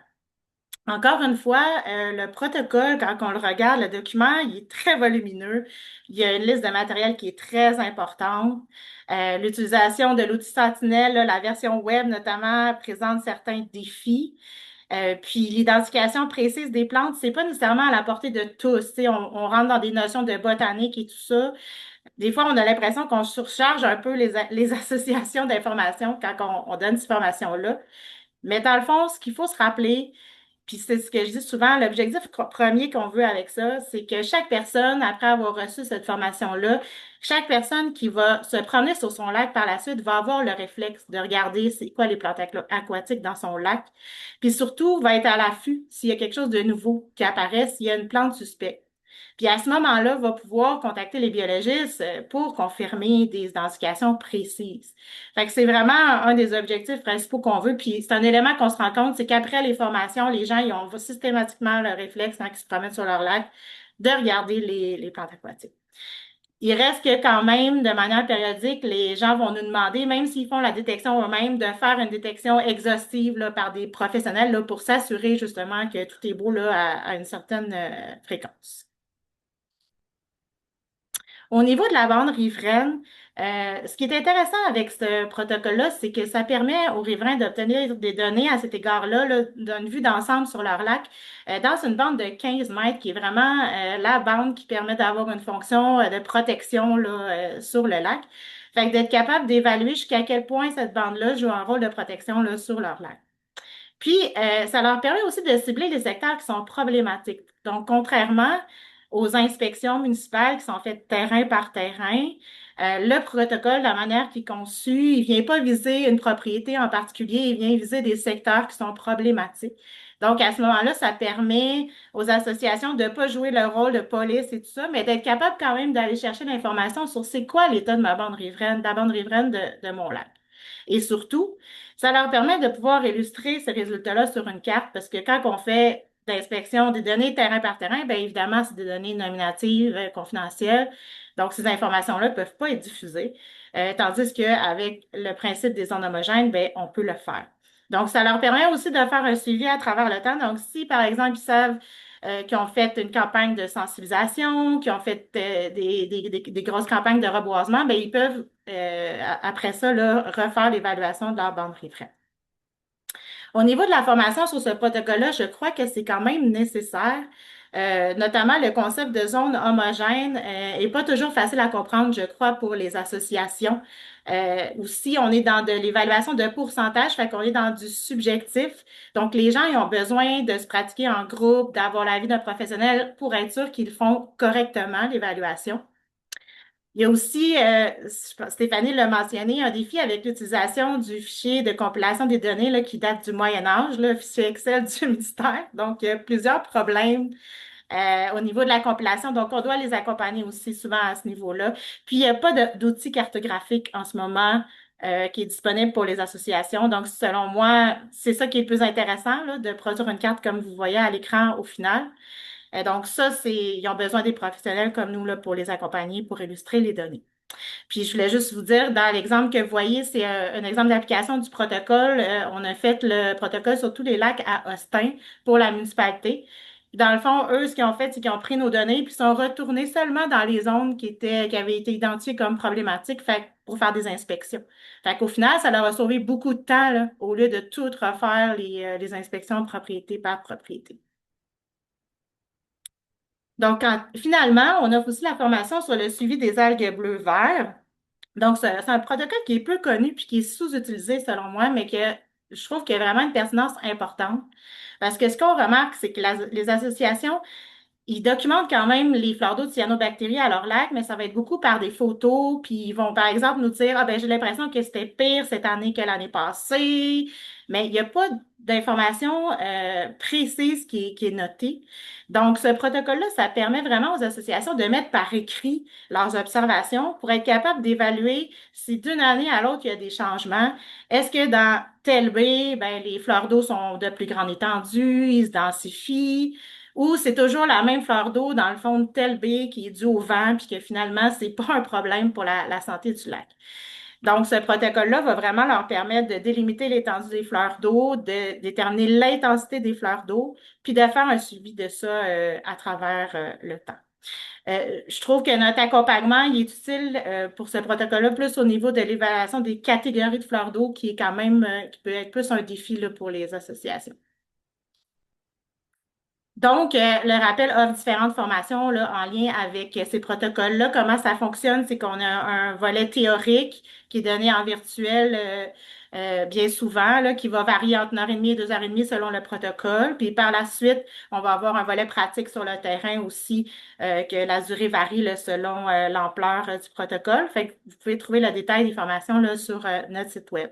Encore une fois, le protocole, quand on le regarde, le document, il est très volumineux. Il y a une liste de matériel qui est très importante. L'utilisation de l'outil Sentinelle, là, la version web notamment, présente certains défis. Puis l'identification précise des plantes, c'est pas nécessairement à la portée de tous. Tu sais, on rentre dans des notions de botanique et tout ça. Des fois, on a l'impression qu'on surcharge un peu les associations d'informations quand on donne cette information-là. Mais dans le fond, ce qu'il faut se rappeler, puis c'est ce que je dis souvent, l'objectif premier qu'on veut avec ça, c'est que chaque personne, après avoir reçu cette formation-là, chaque personne qui va se promener sur son lac par la suite va avoir le réflexe de regarder c'est quoi les plantes aquatiques dans son lac. Puis surtout, va être à l'affût s'il y a quelque chose de nouveau qui apparaît, s'il y a une plante suspecte. Puis à ce moment-là, va pouvoir contacter les biologistes pour confirmer des identifications précises. Fait que c'est vraiment un des objectifs principaux qu'on veut. Puis c'est un élément qu'on se rend compte, c'est qu'après les formations, les gens, ils ont systématiquement le réflexe quand ils se promènent sur leur lac de regarder les plantes aquatiques. Il reste que quand même, de manière périodique, les gens vont nous demander, même s'ils font la détection eux-mêmes, de faire une détection exhaustive là, par des professionnels là, pour s'assurer justement que tout est beau là, à une certaine fréquence. Au niveau de la bande riveraine, ce qui est intéressant avec ce protocole-là, c'est que ça permet aux riverains d'obtenir des données à cet égard-là, là, d'une vue d'ensemble sur leur lac, dans une bande de 15 mètres, qui est vraiment la bande qui permet d'avoir une fonction de protection là, sur le lac. Fait que d'être capable d'évaluer jusqu'à quel point cette bande-là joue un rôle de protection là, sur leur lac. Puis, ça leur permet aussi de cibler les secteurs qui sont problématiques. Donc, contrairement aux inspections municipales qui sont faites terrain par terrain, le protocole, la manière qu'il est conçu, il vient pas viser une propriété en particulier, il vient viser des secteurs qui sont problématiques. Donc, à ce moment-là, ça permet aux associations de ne pas jouer le rôle de police et tout ça, mais d'être capable quand même d'aller chercher l'information sur c'est quoi l'état de ma bande riveraine, de la bande riveraine de mon lac. Et surtout, ça leur permet de pouvoir illustrer ces résultats-là sur une carte parce que quand on fait d'inspection des données terrain par terrain, bien évidemment, c'est des données nominatives, confidentielles. Donc, ces informations-là ne peuvent pas être diffusées. Tandis qu'avec le principe des zones homogènes, bien, on peut le faire. Donc, ça leur permet aussi de faire un suivi à travers le temps. Donc, si, par exemple, ils savent qui ont fait une campagne de sensibilisation, qui ont fait des grosses campagnes de reboisement, bien, ils peuvent, après ça, là, refaire l'évaluation de leur bande riveraine. Au niveau de la formation sur ce protocole-là, je crois que c'est quand même nécessaire. Notamment, le concept de zone homogène n'est pas toujours facile à comprendre, je crois, pour les associations. Aussi, on est dans de l'évaluation de pourcentage, fait qu'on est dans du subjectif. Donc, les gens, ils ont besoin de se pratiquer en groupe, d'avoir l'avis d'un professionnel pour être sûr qu'ils font correctement l'évaluation. Il y a aussi, Stéphanie l'a mentionné, un défi avec l'utilisation du fichier de compilation des données là, qui date du Moyen Âge, le fichier Excel du ministère. Donc, il y a plusieurs problèmes au niveau de la compilation. Donc, on doit les accompagner aussi souvent à ce niveau-là. Puis, il n'y a pas d'outil cartographique en ce moment qui est disponible pour les associations. Donc, selon moi, c'est ça qui est le plus intéressant, là, de produire une carte comme vous voyez à l'écran au final. Donc, ça, ils ont besoin des professionnels comme nous là, pour les accompagner, pour illustrer les données. Puis, je voulais juste vous dire, dans l'exemple que vous voyez, c'est un exemple d'application du protocole. On a fait le protocole sur tous les lacs à Austin pour la municipalité. Dans le fond, eux, ce qu'ils ont fait, c'est qu'ils ont pris nos données puis sont retournés seulement dans les zones qui avaient été identifiées comme problématiques pour faire des inspections. Fait qu'au final, ça leur a sauvé beaucoup de temps, là, au lieu de tout refaire les inspections propriété par propriété. Donc, finalement, on offre aussi la formation sur le suivi des algues bleu-vert. Donc, c'est un protocole qui est peu connu puis qui est sous-utilisé selon moi, mais que je trouve qu'il y a vraiment une pertinence importante. Parce que ce qu'on remarque, c'est que les associations ils documentent quand même les fleurs d'eau de cyanobactéries à leur lac, mais ça va être beaucoup par des photos, puis ils vont par exemple nous dire, ah ben j'ai l'impression que c'était pire cette année que l'année passée, mais il n'y a pas d'information précise qui est notée. Donc, ce protocole-là, ça permet vraiment aux associations de mettre par écrit leurs observations pour être capable d'évaluer si d'une année à l'autre, il y a des changements. Est-ce que dans telle baie, ben, les fleurs d'eau sont de plus grande étendue, ils se densifient? Ou c'est toujours la même fleur d'eau dans le fond de telle baie qui est due au vent, puis que finalement, c'est pas un problème pour la santé du lac. Donc, ce protocole-là va vraiment leur permettre de délimiter l'étendue des fleurs d'eau, de déterminer l'intensité des fleurs d'eau, puis de faire un suivi de ça à travers le temps. Je trouve que notre accompagnement, il est utile pour ce protocole-là, plus au niveau de l'évaluation des catégories de fleurs d'eau, qui est quand même, qui peut être plus un défi là, pour les associations. Donc, le rappel offre différentes formations là, en lien avec ces protocoles-là. Comment ça fonctionne? C'est qu'on a un volet théorique qui est donné en virtuel bien souvent, là, qui va varier entre 1 heure et demie et 2 heures et demie selon le protocole. Puis par la suite, on va avoir un volet pratique sur le terrain aussi, que la durée varie là, selon l'ampleur du protocole. Fait que vous pouvez trouver le détail des formations là, sur notre site web.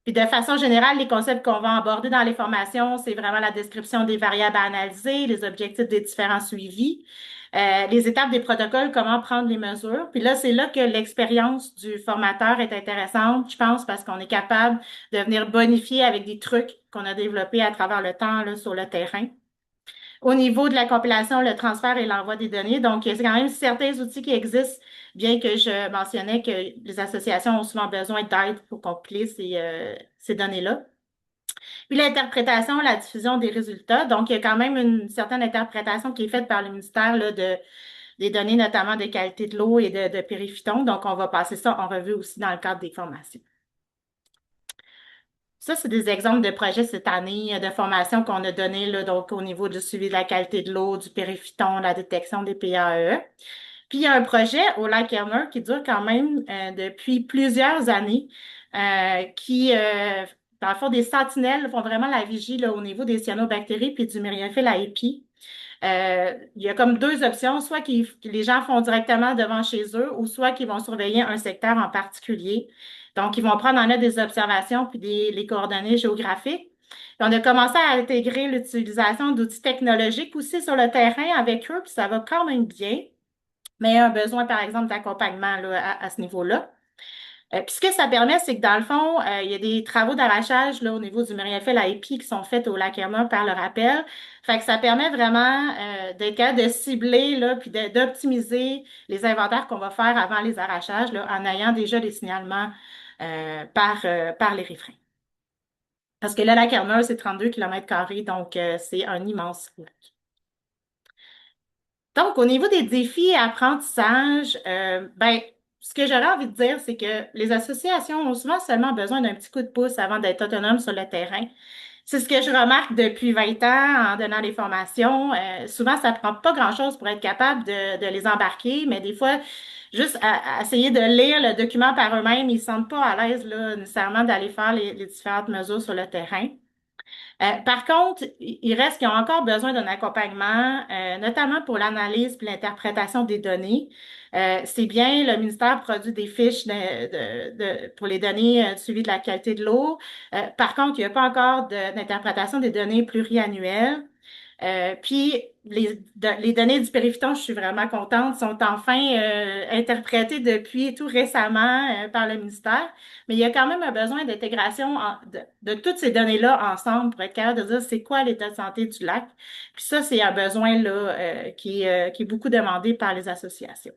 Puis de façon générale, les concepts qu'on va aborder dans les formations, c'est vraiment la description des variables à analyser, les objectifs des différents suivis, les étapes des protocoles, comment prendre les mesures. Puis là, c'est là que l'expérience du formateur est intéressante, je pense, parce qu'on est capable de venir bonifier avec des trucs qu'on a développés à travers le temps là, sur le terrain. Au niveau de la compilation, le transfert et l'envoi des données. Donc, c'est quand même certains outils qui existent, bien que je mentionnais que les associations ont souvent besoin d'aide pour compiler ces données-là. Puis l'interprétation, la diffusion des résultats. Donc, il y a quand même une certaine interprétation qui est faite par le ministère là, des données, notamment de qualité de l'eau et de périphitons. Donc, on va passer ça en revue aussi dans le cadre des formations. Ça, c'est des exemples de projets cette année de formation qu'on a donné là, donc au niveau du suivi de la qualité de l'eau, du périphyton, la détection des PAE. Puis il y a un projet au lac Erner qui dure quand même depuis plusieurs années, qui, dans le fond, des sentinelles font vraiment la vigie là, au niveau des cyanobactéries puis du myriaphile à épi. Il y a comme deux options, soit que les gens font directement devant chez eux, ou soit qu'ils vont surveiller un secteur en particulier. Donc, ils vont prendre en note des observations puis les coordonnées géographiques. Puis on a commencé à intégrer l'utilisation d'outils technologiques aussi sur le terrain avec eux, puis ça va quand même bien. Mais il y a un besoin, par exemple, d'accompagnement là, à ce niveau-là. Puis ce que ça permet, c'est que dans le fond, il y a des travaux d'arrachage là, au niveau du myriaphile à épi qui sont faits au lac Hermon par le rappel. Fait que ça permet vraiment d'être capable de cibler là, puis d'optimiser les inventaires qu'on va faire avant les arrachages là, en ayant déjà des signalements par les riverains. Parce que le lac Hermon, c'est 32 km², donc c'est un immense lac. Donc, au niveau des défis et apprentissages, ben, ce que j'aurais envie de dire, c'est que les associations ont souvent seulement besoin d'un petit coup de pouce avant d'être autonomes sur le terrain. C'est ce que je remarque depuis 20 ans en donnant des formations. Souvent, ça prend pas grand-chose pour être capable de les embarquer, mais des fois, juste à essayer de lire le document par eux-mêmes, ils ne se sentent pas à l'aise là, nécessairement d'aller faire les différentes mesures sur le terrain. Par contre, il reste qu'ils ont encore besoin d'un accompagnement, notamment pour l'analyse et l'interprétation des données. C'est bien, le ministère produit des fiches pour les données de suivi de la qualité de l'eau. Par contre, il n'y a pas encore d'interprétation des données pluriannuelles. Puis, les données du périphyton, je suis vraiment contente, sont enfin interprétées depuis tout récemment par le ministère. Mais il y a quand même un besoin d'intégration de toutes ces données-là ensemble pour être capable de dire c'est quoi l'état de santé du lac. Puis ça, c'est un besoin là, qui est beaucoup demandé par les associations.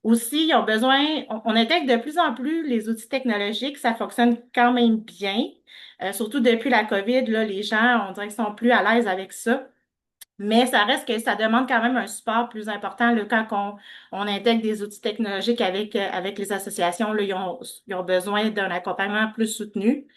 Aussi, ils ont besoin, on intègre de plus en plus les outils technologiques, ça fonctionne quand même bien. Surtout depuis la COVID, là, les gens, on dirait qu'ils sont plus à l'aise avec ça. Mais ça reste que ça demande quand même un support plus important là, quand on intègre des outils technologiques avec les associations. Là, ils ont besoin d'un accompagnement plus soutenu.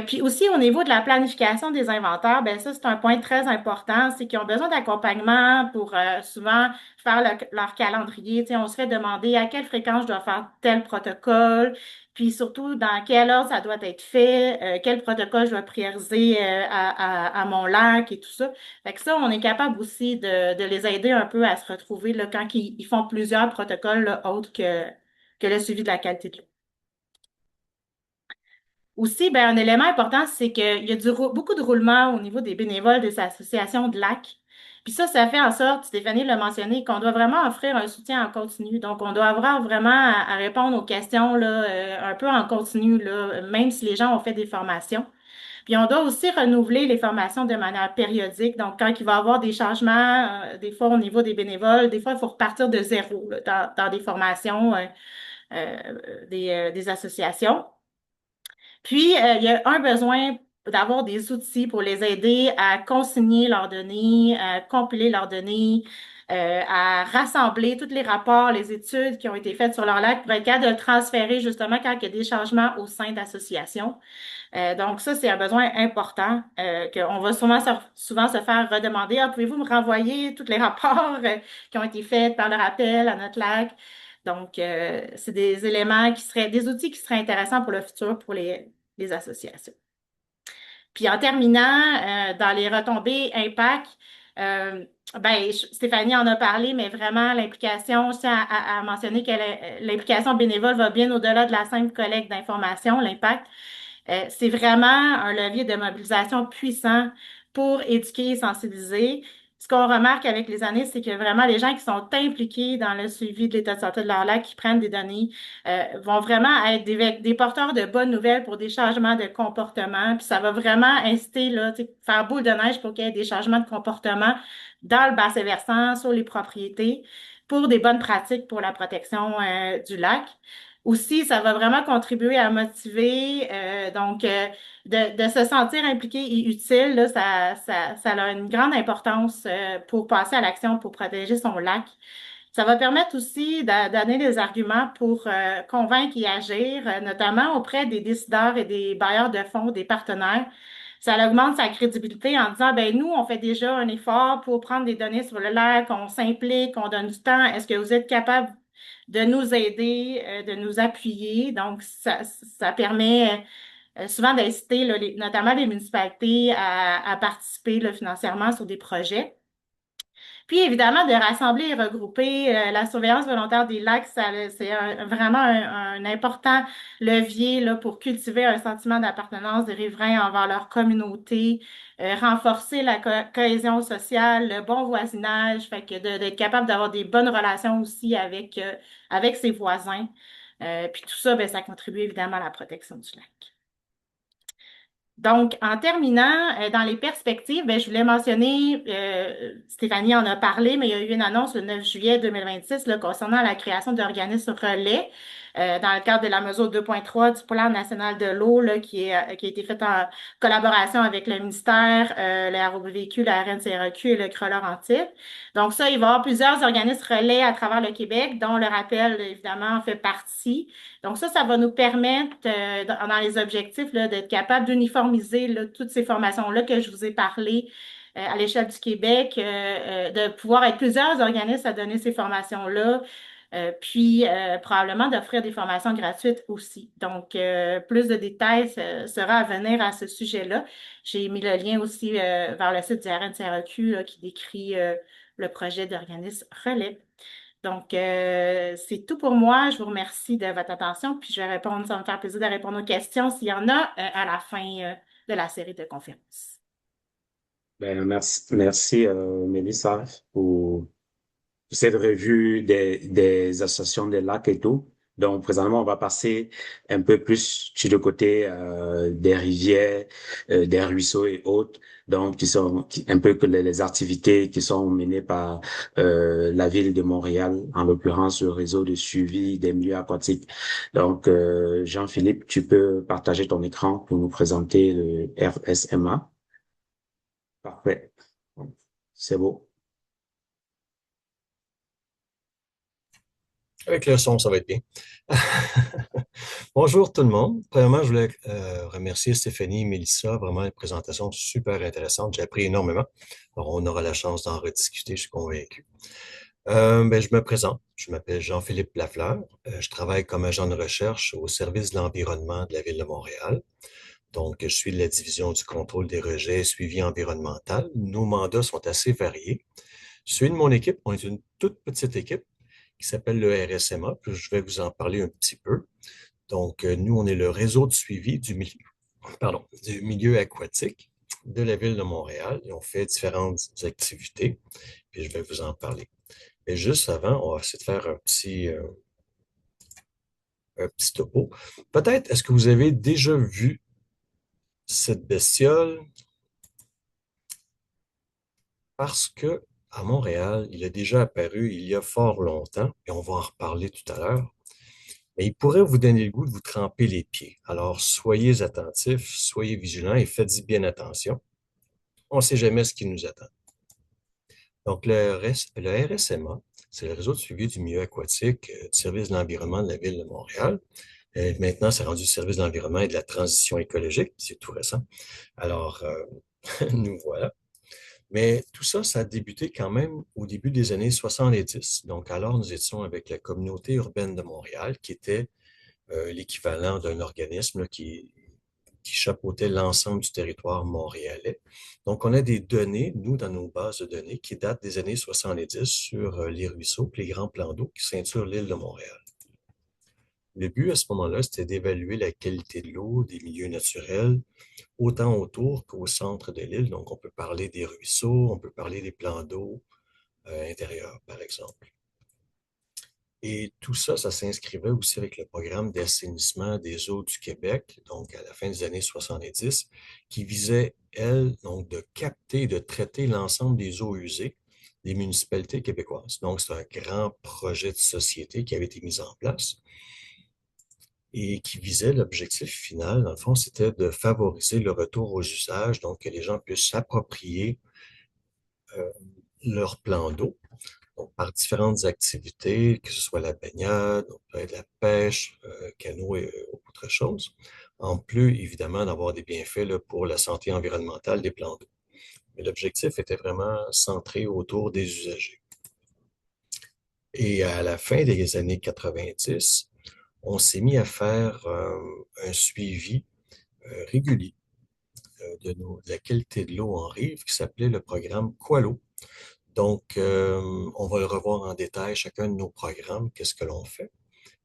Puis aussi au niveau de la planification des inventaires, ben ça, c'est un point très important, c'est qu'ils ont besoin d'accompagnement pour souvent faire leur calendrier. Tu sais, on se fait demander à quelle fréquence je dois faire tel protocole, puis surtout dans quelle heure ça doit être fait, quel protocole je dois prioriser à mon lac et tout ça. Fait que ça, on est capable aussi de les aider un peu à se retrouver là, quand ils font plusieurs protocoles là, autres que le suivi de la qualité de l'eau. Aussi, ben, un élément important, c'est qu'il y a beaucoup de roulement au niveau des bénévoles des associations de lacs. Puis ça fait en sorte, Stéphanie l'a mentionné, qu'on doit vraiment offrir un soutien en continu. Donc, on doit avoir vraiment à répondre aux questions là, un peu en continu, là, même si les gens ont fait des formations. Puis, on doit aussi renouveler les formations de manière périodique. Donc, quand il va y avoir des changements, des fois au niveau des bénévoles, des fois, il faut repartir de zéro là, dans des formations des associations. Puis, il y a un besoin d'avoir des outils pour les aider à consigner leurs données, à compiler leurs données, à rassembler tous les rapports, les études qui ont été faites sur leur lac pour être capable de le transférer justement quand il y a des changements au sein d'associations. Donc, ça, c'est un besoin important qu'on va souvent se faire redemander. Ah, pouvez-vous me renvoyer tous les rapports qui ont été faits par le rappel à notre lac? Donc, c'est des éléments des outils qui seraient intéressants pour le futur pour les associations. Puis en terminant, dans les retombées impact, euh, ben, Stéphanie en a parlé, mais vraiment l'implication, je tiens à mentionner que l'implication bénévole va bien au-delà de la simple collecte d'informations, l'impact. C'est vraiment un levier de mobilisation puissant pour éduquer et sensibiliser. Ce qu'on remarque avec les années, c'est que vraiment les gens qui sont impliqués dans le suivi de l'état de santé de leur lac, qui prennent des données, vont vraiment être des porteurs de bonnes nouvelles pour des changements de comportement. Puis ça va vraiment inciter, là, faire boule de neige pour qu'il y ait des changements de comportement dans le bassin versant, sur les propriétés, pour des bonnes pratiques pour la protection du lac. Aussi, ça va vraiment contribuer à motiver, de se sentir impliqué et utile, là, ça a une grande importance pour passer à l'action pour protéger son lac. Ça va permettre aussi de donner des arguments pour convaincre et agir, notamment auprès des décideurs et des bailleurs de fonds, des partenaires. Ça augmente sa crédibilité en disant, ben nous, on fait déjà un effort pour prendre des données sur le lac, on s'implique, on donne du temps. Est-ce que vous êtes capable de nous aider, de nous appuyer? Donc, ça permet souvent d'inciter, là, notamment les municipalités, à participer là, financièrement sur des projets. Puis évidemment, de rassembler et regrouper la surveillance volontaire des lacs, c'est vraiment un important levier là, pour cultiver un sentiment d'appartenance des riverains envers leur communauté, renforcer la cohésion sociale, le bon voisinage, fait que d'être capable d'avoir des bonnes relations aussi avec ses voisins. Puis tout ça, ben, ça contribue évidemment à la protection du lac. Donc, en terminant, dans les perspectives, ben, je voulais mentionner, Stéphanie en a parlé, mais il y a eu une annonce le 9 juillet 2026 là, concernant la création d'organismes relais dans le cadre de la mesure 2.3 du Plan national de l'eau là, qui a été faite en collaboration avec le ministère, le ROVQ, la RNCRQ et le CRE-Laurentides. Donc ça, il va y avoir plusieurs organismes relais à travers le Québec, dont le rappel, évidemment, en fait partie. Donc ça va nous permettre, dans les objectifs, là, d'être capable d'uniformiser là, toutes ces formations-là que je vous ai parlé à l'échelle du Québec, de pouvoir être plusieurs organismes à donner ces formations-là, puis probablement d'offrir des formations gratuites aussi. Donc, plus de détails sera à venir à ce sujet-là. J'ai mis le lien aussi vers le site du RNCRQ là, qui décrit le projet d'organisme relais. Donc, c'est tout pour moi. Je vous remercie de votre attention, puis je vais répondre, ça va me faire plaisir de répondre aux questions s'il y en a à la fin de la série de conférences. Ben, merci Mélissa, pour cette revue des associations des lacs et tout. Donc, présentement, on va passer un peu plus sur le côté des rivières, des ruisseaux et autres. Donc, un peu que les activités qui sont menées par la ville de Montréal, en l'occurrence le réseau de suivi des milieux aquatiques. Donc, Jean-Philippe, tu peux partager ton écran pour nous présenter le RSMA. Parfait. C'est beau. Avec le son, ça va être bien. Bonjour tout le monde. Premièrement, je voulais remercier Stéphanie et Mélissa. Vraiment une présentation super intéressante. J'ai appris énormément. Alors, on aura la chance d'en rediscuter, je suis convaincu. Je me présente. Je m'appelle Jean-Philippe Lafleur. Je travaille comme agent de recherche au service de l'environnement de la Ville de Montréal. Donc, je suis de la division du contrôle des rejets et suivi environnemental. Nos mandats sont assez variés. Celui de mon équipe, on est une toute petite équipe qui s'appelle le RSMA, puis je vais vous en parler un petit peu. Donc, nous, on est le réseau de suivi du milieu aquatique de la Ville de Montréal et on fait différentes activités, puis je vais vous en parler. Et juste avant, on va essayer de faire un petit topo. Peut-être, est-ce que vous avez déjà vu cette bestiole? Parce que à Montréal, il a déjà apparu il y a fort longtemps, et on va en reparler tout à l'heure, mais il pourrait vous donner le goût de vous tremper les pieds. Alors, soyez attentifs, soyez vigilants et faites-y bien attention. On ne sait jamais ce qui nous attend. Donc, le RSMA, c'est le réseau de suivi du milieu aquatique du service de l'environnement de la Ville de Montréal. Maintenant, c'est rendu service de l'environnement et de la transition écologique. C'est tout récent. Alors, nous voilà. Mais tout ça, ça a débuté quand même au début des années 70. Donc, alors, nous étions avec la communauté urbaine de Montréal, qui était l'équivalent d'un organisme là, qui chapeautait l'ensemble du territoire montréalais. Donc, on a des données, nous, dans nos bases de données, qui datent des années 70 sur les ruisseaux et les grands plans d'eau qui ceinturent l'île de Montréal. Le but, à ce moment-là, c'était d'évaluer la qualité de l'eau, des milieux naturels, autant autour qu'au centre de l'île. Donc, on peut parler des ruisseaux, on peut parler des plans d'eau intérieurs, par exemple. Et tout ça, ça s'inscrivait aussi avec le programme d'assainissement des eaux du Québec, donc à la fin des années 70, qui visait, elle, donc de capter et de traiter l'ensemble des eaux usées des municipalités québécoises. Donc, c'est un grand projet de société qui avait été mis en place et qui visait l'objectif final, dans le fond, c'était de favoriser le retour aux usages, donc que les gens puissent s'approprier leur plan d'eau. Donc, par différentes activités, que ce soit la baignade, la pêche, canot et autre chose, en plus, évidemment, d'avoir des bienfaits là, pour la santé environnementale des plans d'eau. Mais l'objectif était vraiment centré autour des usagers. Et à la fin des années 90, on s'est mis à faire un suivi régulier de la qualité de l'eau en rive qui s'appelait le programme Qualo. Donc, on va le revoir en détail, chacun de nos programmes, qu'est-ce que l'on fait.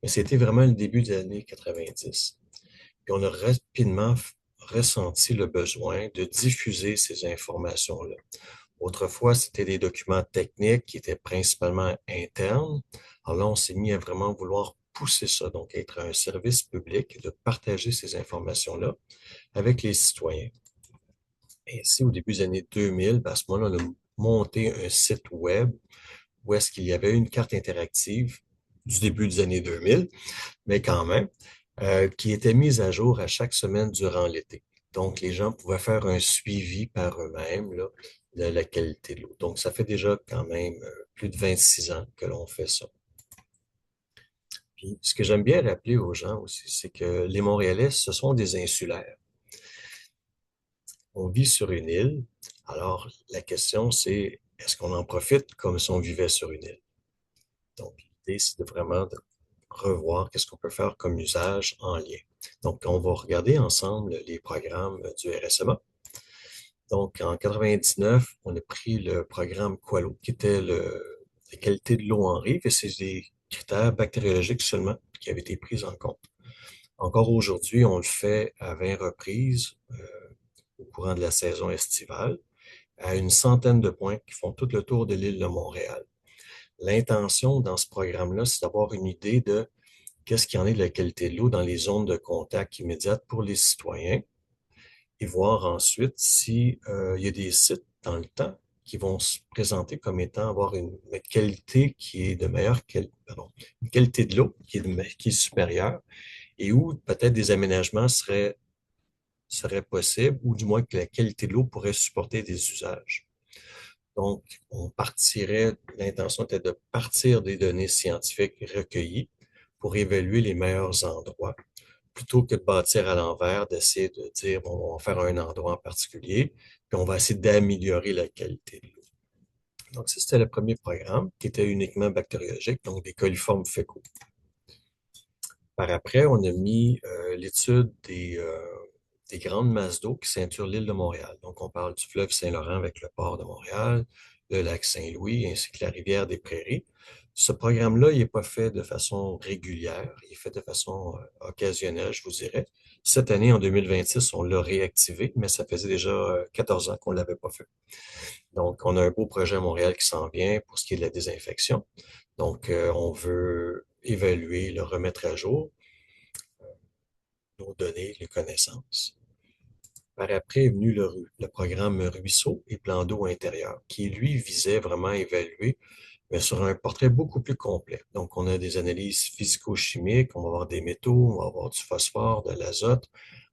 Mais c'était vraiment le début des années 90. Puis on a rapidement ressenti le besoin de diffuser ces informations-là. Autrefois, c'était des documents techniques qui étaient principalement internes. Alors là, on s'est mis à vraiment vouloir pousser ça, donc être un service public, de partager ces informations-là avec les citoyens. Ainsi, au début des années 2000, à ce moment-là, on a monté un site web où est-ce qu'il y avait une carte interactive du début des années 2000, mais quand même, qui était mise à jour à chaque semaine durant l'été. Donc, les gens pouvaient faire un suivi par eux-mêmes là, de la qualité de l'eau. Donc, ça fait déjà quand même plus de 26 ans que l'on fait ça. Puis, ce que j'aime bien rappeler aux gens aussi, c'est que les Montréalais, ce sont des insulaires. On vit sur une île. Alors, la question, c'est est-ce qu'on en profite comme si on vivait sur une île? Donc, l'idée, c'est de vraiment de revoir qu'est-ce qu'on peut faire comme usage en lien. Donc, on va regarder ensemble les programmes du RSMA. Donc, en 99, on a pris le programme Qualo, qui était la qualité de l'eau en rive, et c'est des critères bactériologiques seulement qui avaient été pris en compte. Encore aujourd'hui, on le fait à 20 reprises au courant de la saison estivale, à une centaine de points qui font tout le tour de l'île de Montréal. L'intention dans ce programme-là, c'est d'avoir une idée de qu'est-ce qu'il y en est de la qualité de l'eau dans les zones de contact immédiates pour les citoyens et voir ensuite s'il y a des sites dans le temps qui vont se présenter comme étant avoir une qualité qui est de une qualité de l'eau qui est supérieure et où peut-être des aménagements seraient possibles ou du moins que la qualité de l'eau pourrait supporter des usages. Donc, l'intention était de partir des données scientifiques recueillies pour évaluer les meilleurs endroits, plutôt que de bâtir à l'envers, d'essayer de dire, bon, on va faire un endroit en particulier, puis on va essayer d'améliorer la qualité de l'eau. Donc, ça, c'était le premier programme qui était uniquement bactériologique, donc des coliformes fécaux. Par après, on a mis l'étude des grandes masses d'eau qui ceinturent l'île de Montréal. Donc, on parle du fleuve Saint-Laurent avec le port de Montréal, le lac Saint-Louis, ainsi que la rivière des Prairies. Ce programme-là, il n'est pas fait de façon régulière, il est fait de façon occasionnelle, je vous dirais. Cette année, en 2026, on l'a réactivé, mais ça faisait déjà 14 ans qu'on ne l'avait pas fait. Donc, on a un beau projet à Montréal qui s'en vient pour ce qui est de la désinfection. Donc, on veut évaluer, le remettre à jour, nos données, les connaissances. Par après est venu le programme Ruisseau et plan d'eau intérieur, qui, lui, visait vraiment à évaluer, mais sur un portrait beaucoup plus complet. Donc, on a des analyses physico-chimiques, on va avoir des métaux, on va avoir du phosphore, de l'azote,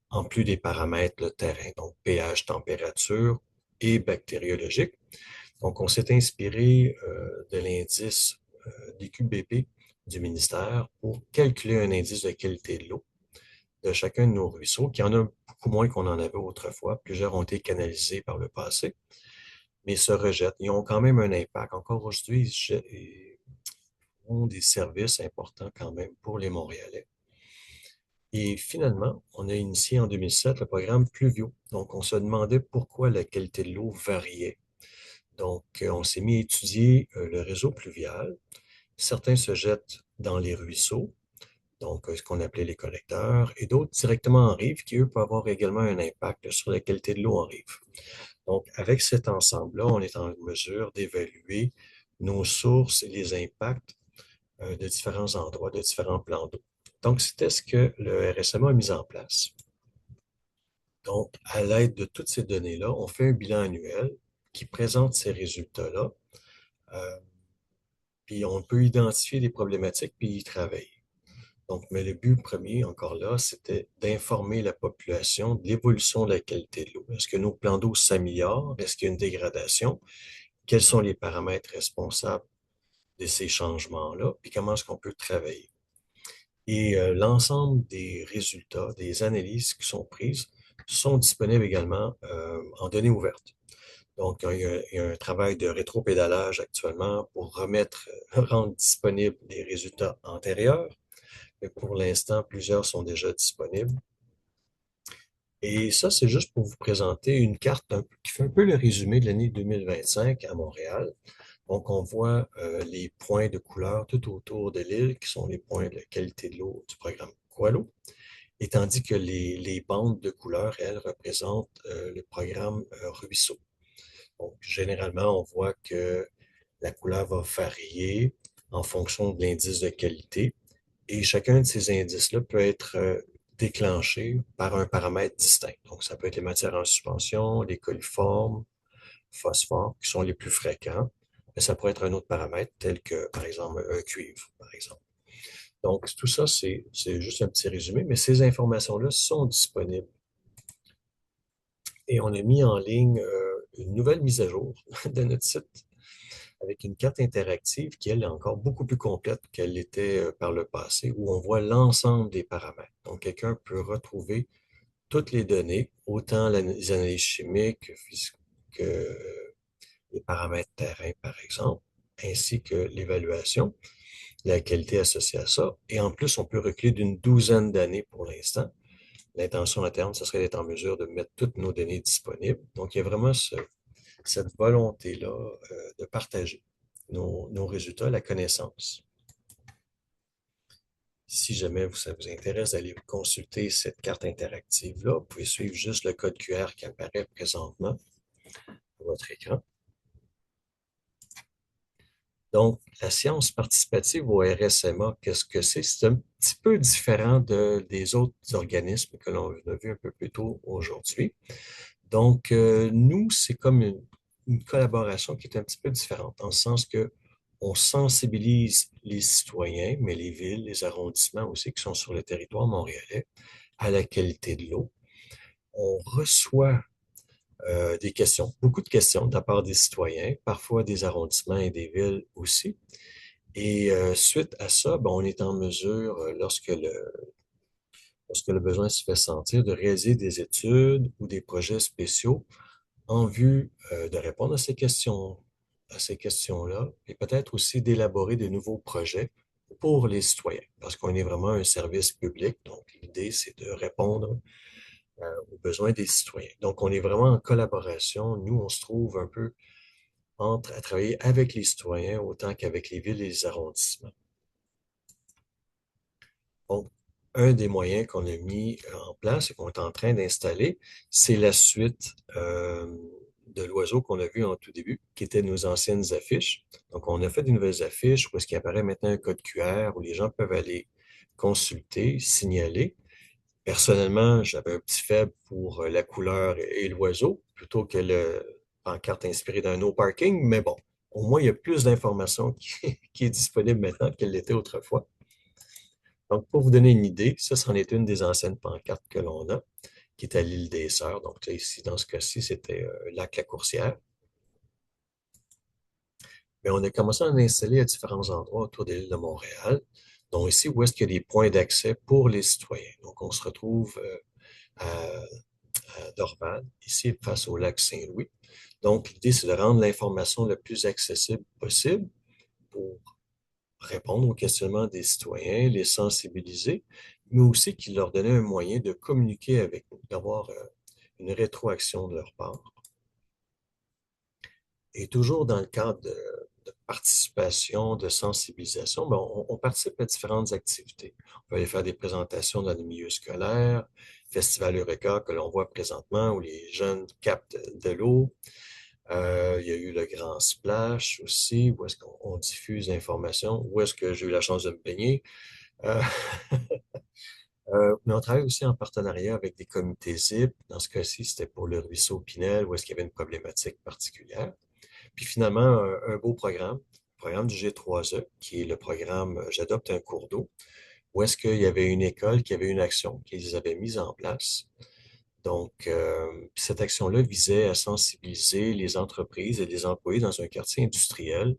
en plus des paramètres de terrain, donc pH, température et bactériologique. Donc, on s'est inspiré de l'indice DQBP du ministère pour calculer un indice de qualité de l'eau de chacun de nos ruisseaux, qui en a beaucoup moins qu'on en avait autrefois. Plusieurs ont été canalisés par le passé, mais se rejettent. Ils ont quand même un impact. Encore aujourd'hui, ils ont des services importants quand même pour les Montréalais. Et finalement, on a initié en 2007 le programme Pluvio. Donc, on se demandait pourquoi la qualité de l'eau variait. Donc, on s'est mis à étudier le réseau pluvial. Certains se jettent dans les ruisseaux, donc ce qu'on appelait les collecteurs, et d'autres directement en rive, qui, eux, peuvent avoir également un impact sur la qualité de l'eau en rive. Donc, avec cet ensemble-là, on est en mesure d'évaluer nos sources et les impacts de différents endroits, de différents plans d'eau. Donc, c'était ce que le RSMA a mis en place. Donc, à l'aide de toutes ces données-là, on fait un bilan annuel qui présente ces résultats-là. Puis on peut identifier des problématiques puis y travailler. Donc, mais le but premier, encore là, c'était d'informer la population de l'évolution de la qualité de l'eau. Est-ce que nos plans d'eau s'améliorent? Est-ce qu'il y a une dégradation? Quels sont les paramètres responsables de ces changements-là? Puis comment est-ce qu'on peut travailler? Et l'ensemble des résultats, des analyses qui sont prises sont disponibles également en données ouvertes. Donc, il y a un travail de rétropédalage actuellement pour rendre disponibles les résultats antérieurs. Mais pour l'instant, plusieurs sont déjà disponibles. Et ça, c'est juste pour vous présenter une carte qui fait un peu le résumé de l'année 2025 à Montréal. Donc, on voit les points de couleur tout autour de l'île, qui sont les points de la qualité de l'eau du programme Qualo. Et tandis que les bandes de couleur, elles, représentent le programme Ruisseau. Donc, généralement, on voit que la couleur va varier en fonction de l'indice de qualité. Et chacun de ces indices-là peut être déclenché par un paramètre distinct. Donc, ça peut être les matières en suspension, les coliformes, phosphore, qui sont les plus fréquents. Mais ça pourrait être un autre paramètre, tel que, par exemple, un cuivre, par exemple. Donc, tout ça, c'est juste un petit résumé, mais ces informations-là sont disponibles. Et on a mis en ligne une nouvelle mise à jour de notre site avec une carte interactive qui, elle, est encore beaucoup plus complète qu'elle l'était par le passé, où on voit l'ensemble des paramètres. Donc, quelqu'un peut retrouver toutes les données, autant les analyses chimiques que les paramètres terrain, par exemple, ainsi que l'évaluation, la qualité associée à ça. Et en plus, on peut reculer d'une douzaine d'années pour l'instant. L'intention à terme, ce serait d'être en mesure de mettre toutes nos données disponibles. Donc, il y a vraiment cette volonté-là de partager nos résultats, la connaissance. Si jamais ça vous intéresse d'aller consulter cette carte interactive-là, vous pouvez suivre juste le code QR qui apparaît présentement à votre écran. Donc, la science participative au RSMA, qu'est-ce que c'est? C'est un petit peu différent des autres organismes que l'on a vu un peu plus tôt aujourd'hui. Donc, nous, c'est comme une collaboration qui est un petit peu différente, dans le sens que on sensibilise les citoyens, mais les villes, les arrondissements aussi qui sont sur le territoire montréalais, à la qualité de l'eau. On reçoit des questions, beaucoup de questions de la part des citoyens, parfois des arrondissements et des villes aussi. Et suite à ça, ben, on est en mesure, lorsque le besoin se fait sentir, de réaliser des études ou des projets spéciaux en vue de répondre à ces questions-là, et peut-être aussi d'élaborer de nouveaux projets pour les citoyens, parce qu'on est vraiment un service public. Donc, l'idée, c'est de répondre aux besoins des citoyens. Donc, on est vraiment en collaboration. Nous, on se trouve un peu à travailler avec les citoyens autant qu'avec les villes et les arrondissements. Donc, un des moyens qu'on a mis en place et qu'on est en train d'installer, c'est la suite de l'oiseau qu'on a vu en tout début, qui étaient nos anciennes affiches. Donc, on a fait des nouvelles affiches où est-ce qu'il apparaît maintenant un code QR où les gens peuvent aller consulter, signaler. Personnellement, j'avais un petit faible pour la couleur et l'oiseau plutôt que le pancarte inspirée d'un no parking, mais bon, au moins il y a plus d'informations qui est disponible maintenant qu'elle l'était autrefois. Donc, pour vous donner une idée, ça, c'en est une des anciennes pancartes que l'on a, qui est à l'île des Sœurs. Donc, là, ici, dans ce cas-ci, c'était Lac-la-Coursière. Mais on a commencé à en installer à différents endroits autour de l'île de Montréal, dont ici, où est-ce qu'il y a des points d'accès pour les citoyens. Donc, on se retrouve à Dorval, ici, face au lac Saint-Louis. Donc, l'idée, c'est de rendre l'information le plus accessible possible pour répondre aux questionnements des citoyens, les sensibiliser, mais aussi qu'il leur donnait un moyen de communiquer avec nous, d'avoir une rétroaction de leur part. Et toujours dans le cadre de participation, de sensibilisation, ben, on participe à différentes activités. On peut aller faire des présentations dans les milieux scolaires, Festival Eureka que l'on voit présentement où les jeunes captent de l'eau. Il y a eu le Grand Splash aussi, où est-ce qu'on diffuse l'information, où est-ce que j'ai eu la chance de me baigner. Euh, mais on travaille aussi en partenariat avec des comités ZIP. Dans ce cas-ci, c'était pour le ruisseau Pinel, où est-ce qu'il y avait une problématique particulière. Puis finalement, un beau programme, le programme du G3E, qui est le programme J'adopte un cours d'eau, où est-ce qu'il y avait une école qui avait une action qu'ils avaient mise en place. Donc, cette action-là visait à sensibiliser les entreprises et les employés dans un quartier industriel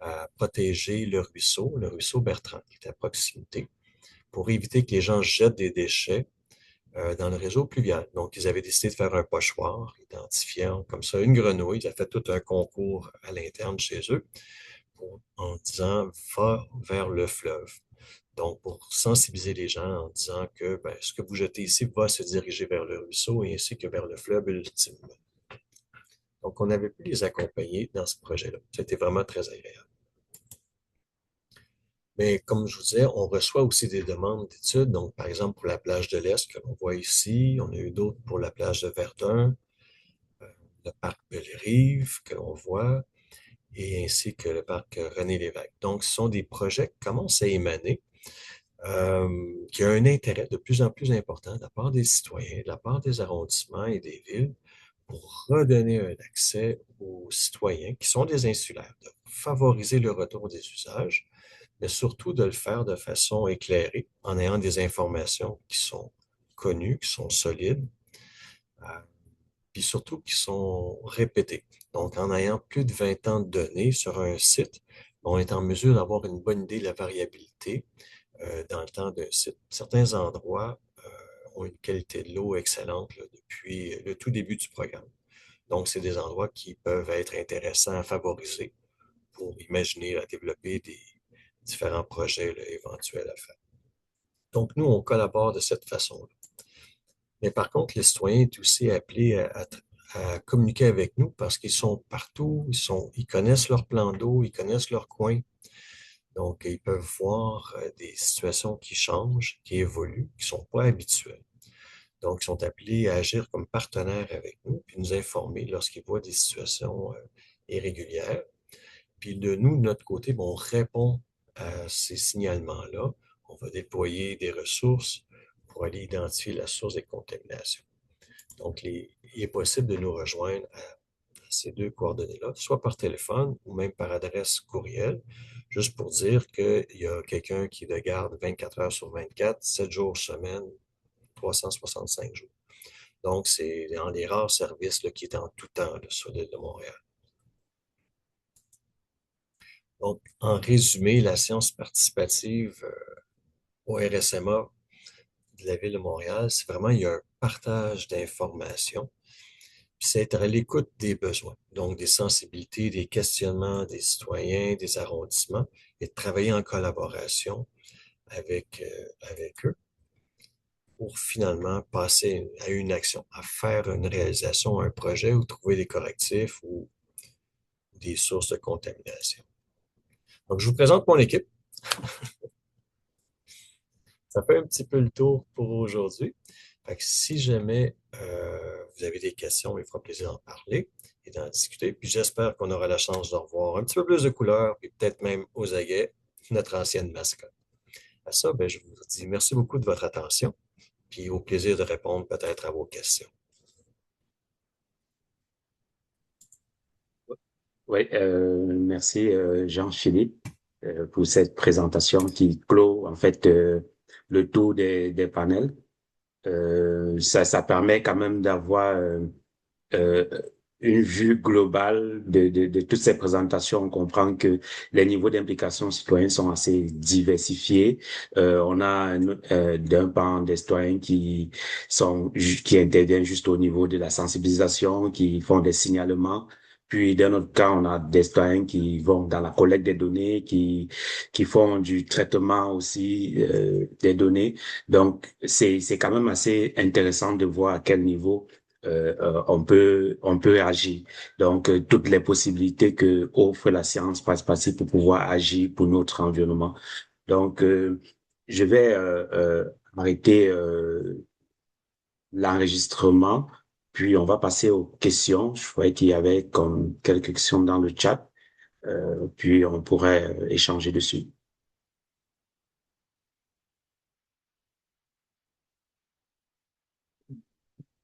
à protéger le ruisseau Bertrand, qui est à proximité, pour éviter que les gens jettent des déchets dans le réseau pluvial. Donc, ils avaient décidé de faire un pochoir, identifiant comme ça une grenouille. Ils ont fait tout un concours à l'interne chez eux en disant va vers le fleuve. Donc, pour sensibiliser les gens en disant que ben, ce que vous jetez ici va se diriger vers le ruisseau et ainsi que vers le fleuve ultimement. Donc, on avait pu les accompagner dans ce projet-là. C'était vraiment très agréable. Mais comme je vous disais, on reçoit aussi des demandes d'études. Donc, par exemple, pour la plage de l'Est que l'on voit ici, on a eu d'autres pour la plage de Verdun, le parc Belle-Rive que l'on voit, et ainsi que le parc René-Lévesque. Donc, ce sont des projets qui commencent à émaner, qui ont un intérêt de plus en plus important de la part des citoyens, de la part des arrondissements et des villes, pour redonner un accès aux citoyens qui sont des insulaires, de favoriser le retour des usages, mais surtout de le faire de façon éclairée, en ayant des informations qui sont connues, qui sont solides, euh, puis surtout qui sont répétées. Donc, en ayant plus de 20 ans de données sur un site, on est en mesure d'avoir une bonne idée de la variabilité dans le temps d'un site. Certains endroits ont une qualité de l'eau excellente là, depuis le tout début du programme. Donc, c'est des endroits qui peuvent être intéressants à favoriser pour imaginer à développer des différents projets là, éventuels à faire. Donc, nous, on collabore de cette façon-là. Mais par contre, les citoyens sont aussi appelés à communiquer avec nous parce qu'ils sont partout, ils connaissent leur plan d'eau, ils connaissent leur coin. Donc, ils peuvent voir des situations qui changent, qui évoluent, qui ne sont pas habituelles. Donc, ils sont appelés à agir comme partenaires avec nous, puis nous informer lorsqu'ils voient des situations irrégulières. Puis de nous, de notre côté, on répond à ces signalements-là. On va déployer des ressources pour aller identifier la source des contaminations. Donc, il est possible de nous rejoindre à ces deux coordonnées-là, soit par téléphone ou même par adresse courriel, juste pour dire qu'il y a quelqu'un qui le garde 24 heures sur 24, 7 jours semaine, 365 jours. Donc, c'est dans les rares services là, qui est en tout temps là, sur l'île de Montréal. Donc, en résumé, la science participative au RSMA de la Ville de Montréal, c'est vraiment, il y a un partage d'informations, puis c'est être à l'écoute des besoins, donc des sensibilités, des questionnements des citoyens, des arrondissements, et de travailler en collaboration avec eux pour finalement passer à une action, à faire une réalisation, un projet ou trouver des correctifs ou des sources de contamination. Donc, je vous présente mon équipe. Ça fait un petit peu le tour pour aujourd'hui. Fait que si jamais vous avez des questions, il me fera plaisir d'en parler et d'en discuter. Puis j'espère qu'on aura la chance de revoir un petit peu plus de couleurs et peut-être même aux aguets notre ancienne mascotte. À ça, ben, je vous dis merci beaucoup de votre attention, puis au plaisir de répondre peut-être à vos questions. Oui, merci Jean-Philippe pour cette présentation qui clôt en fait le tour des panels. Ça permet quand même d'avoir euh, une vue globale de toutes ces présentations. On comprend que les niveaux d'implication citoyenne sont assez diversifiés. On a d'un pan des citoyens qui interviennent juste au niveau de la sensibilisation, qui font des signalements. Puis, d'un autre cas, on a des citoyens qui vont dans la collecte des données, qui font du traitement aussi des données. Donc, c'est quand même assez intéressant de voir à quel niveau on peut agir. Donc, toutes les possibilités que offre la science participative pour pouvoir agir pour notre environnement. Donc, je vais arrêter l'enregistrement, puis on va passer aux questions. Je croyais qu'il y avait comme quelques questions dans le chat, puis on pourrait échanger dessus.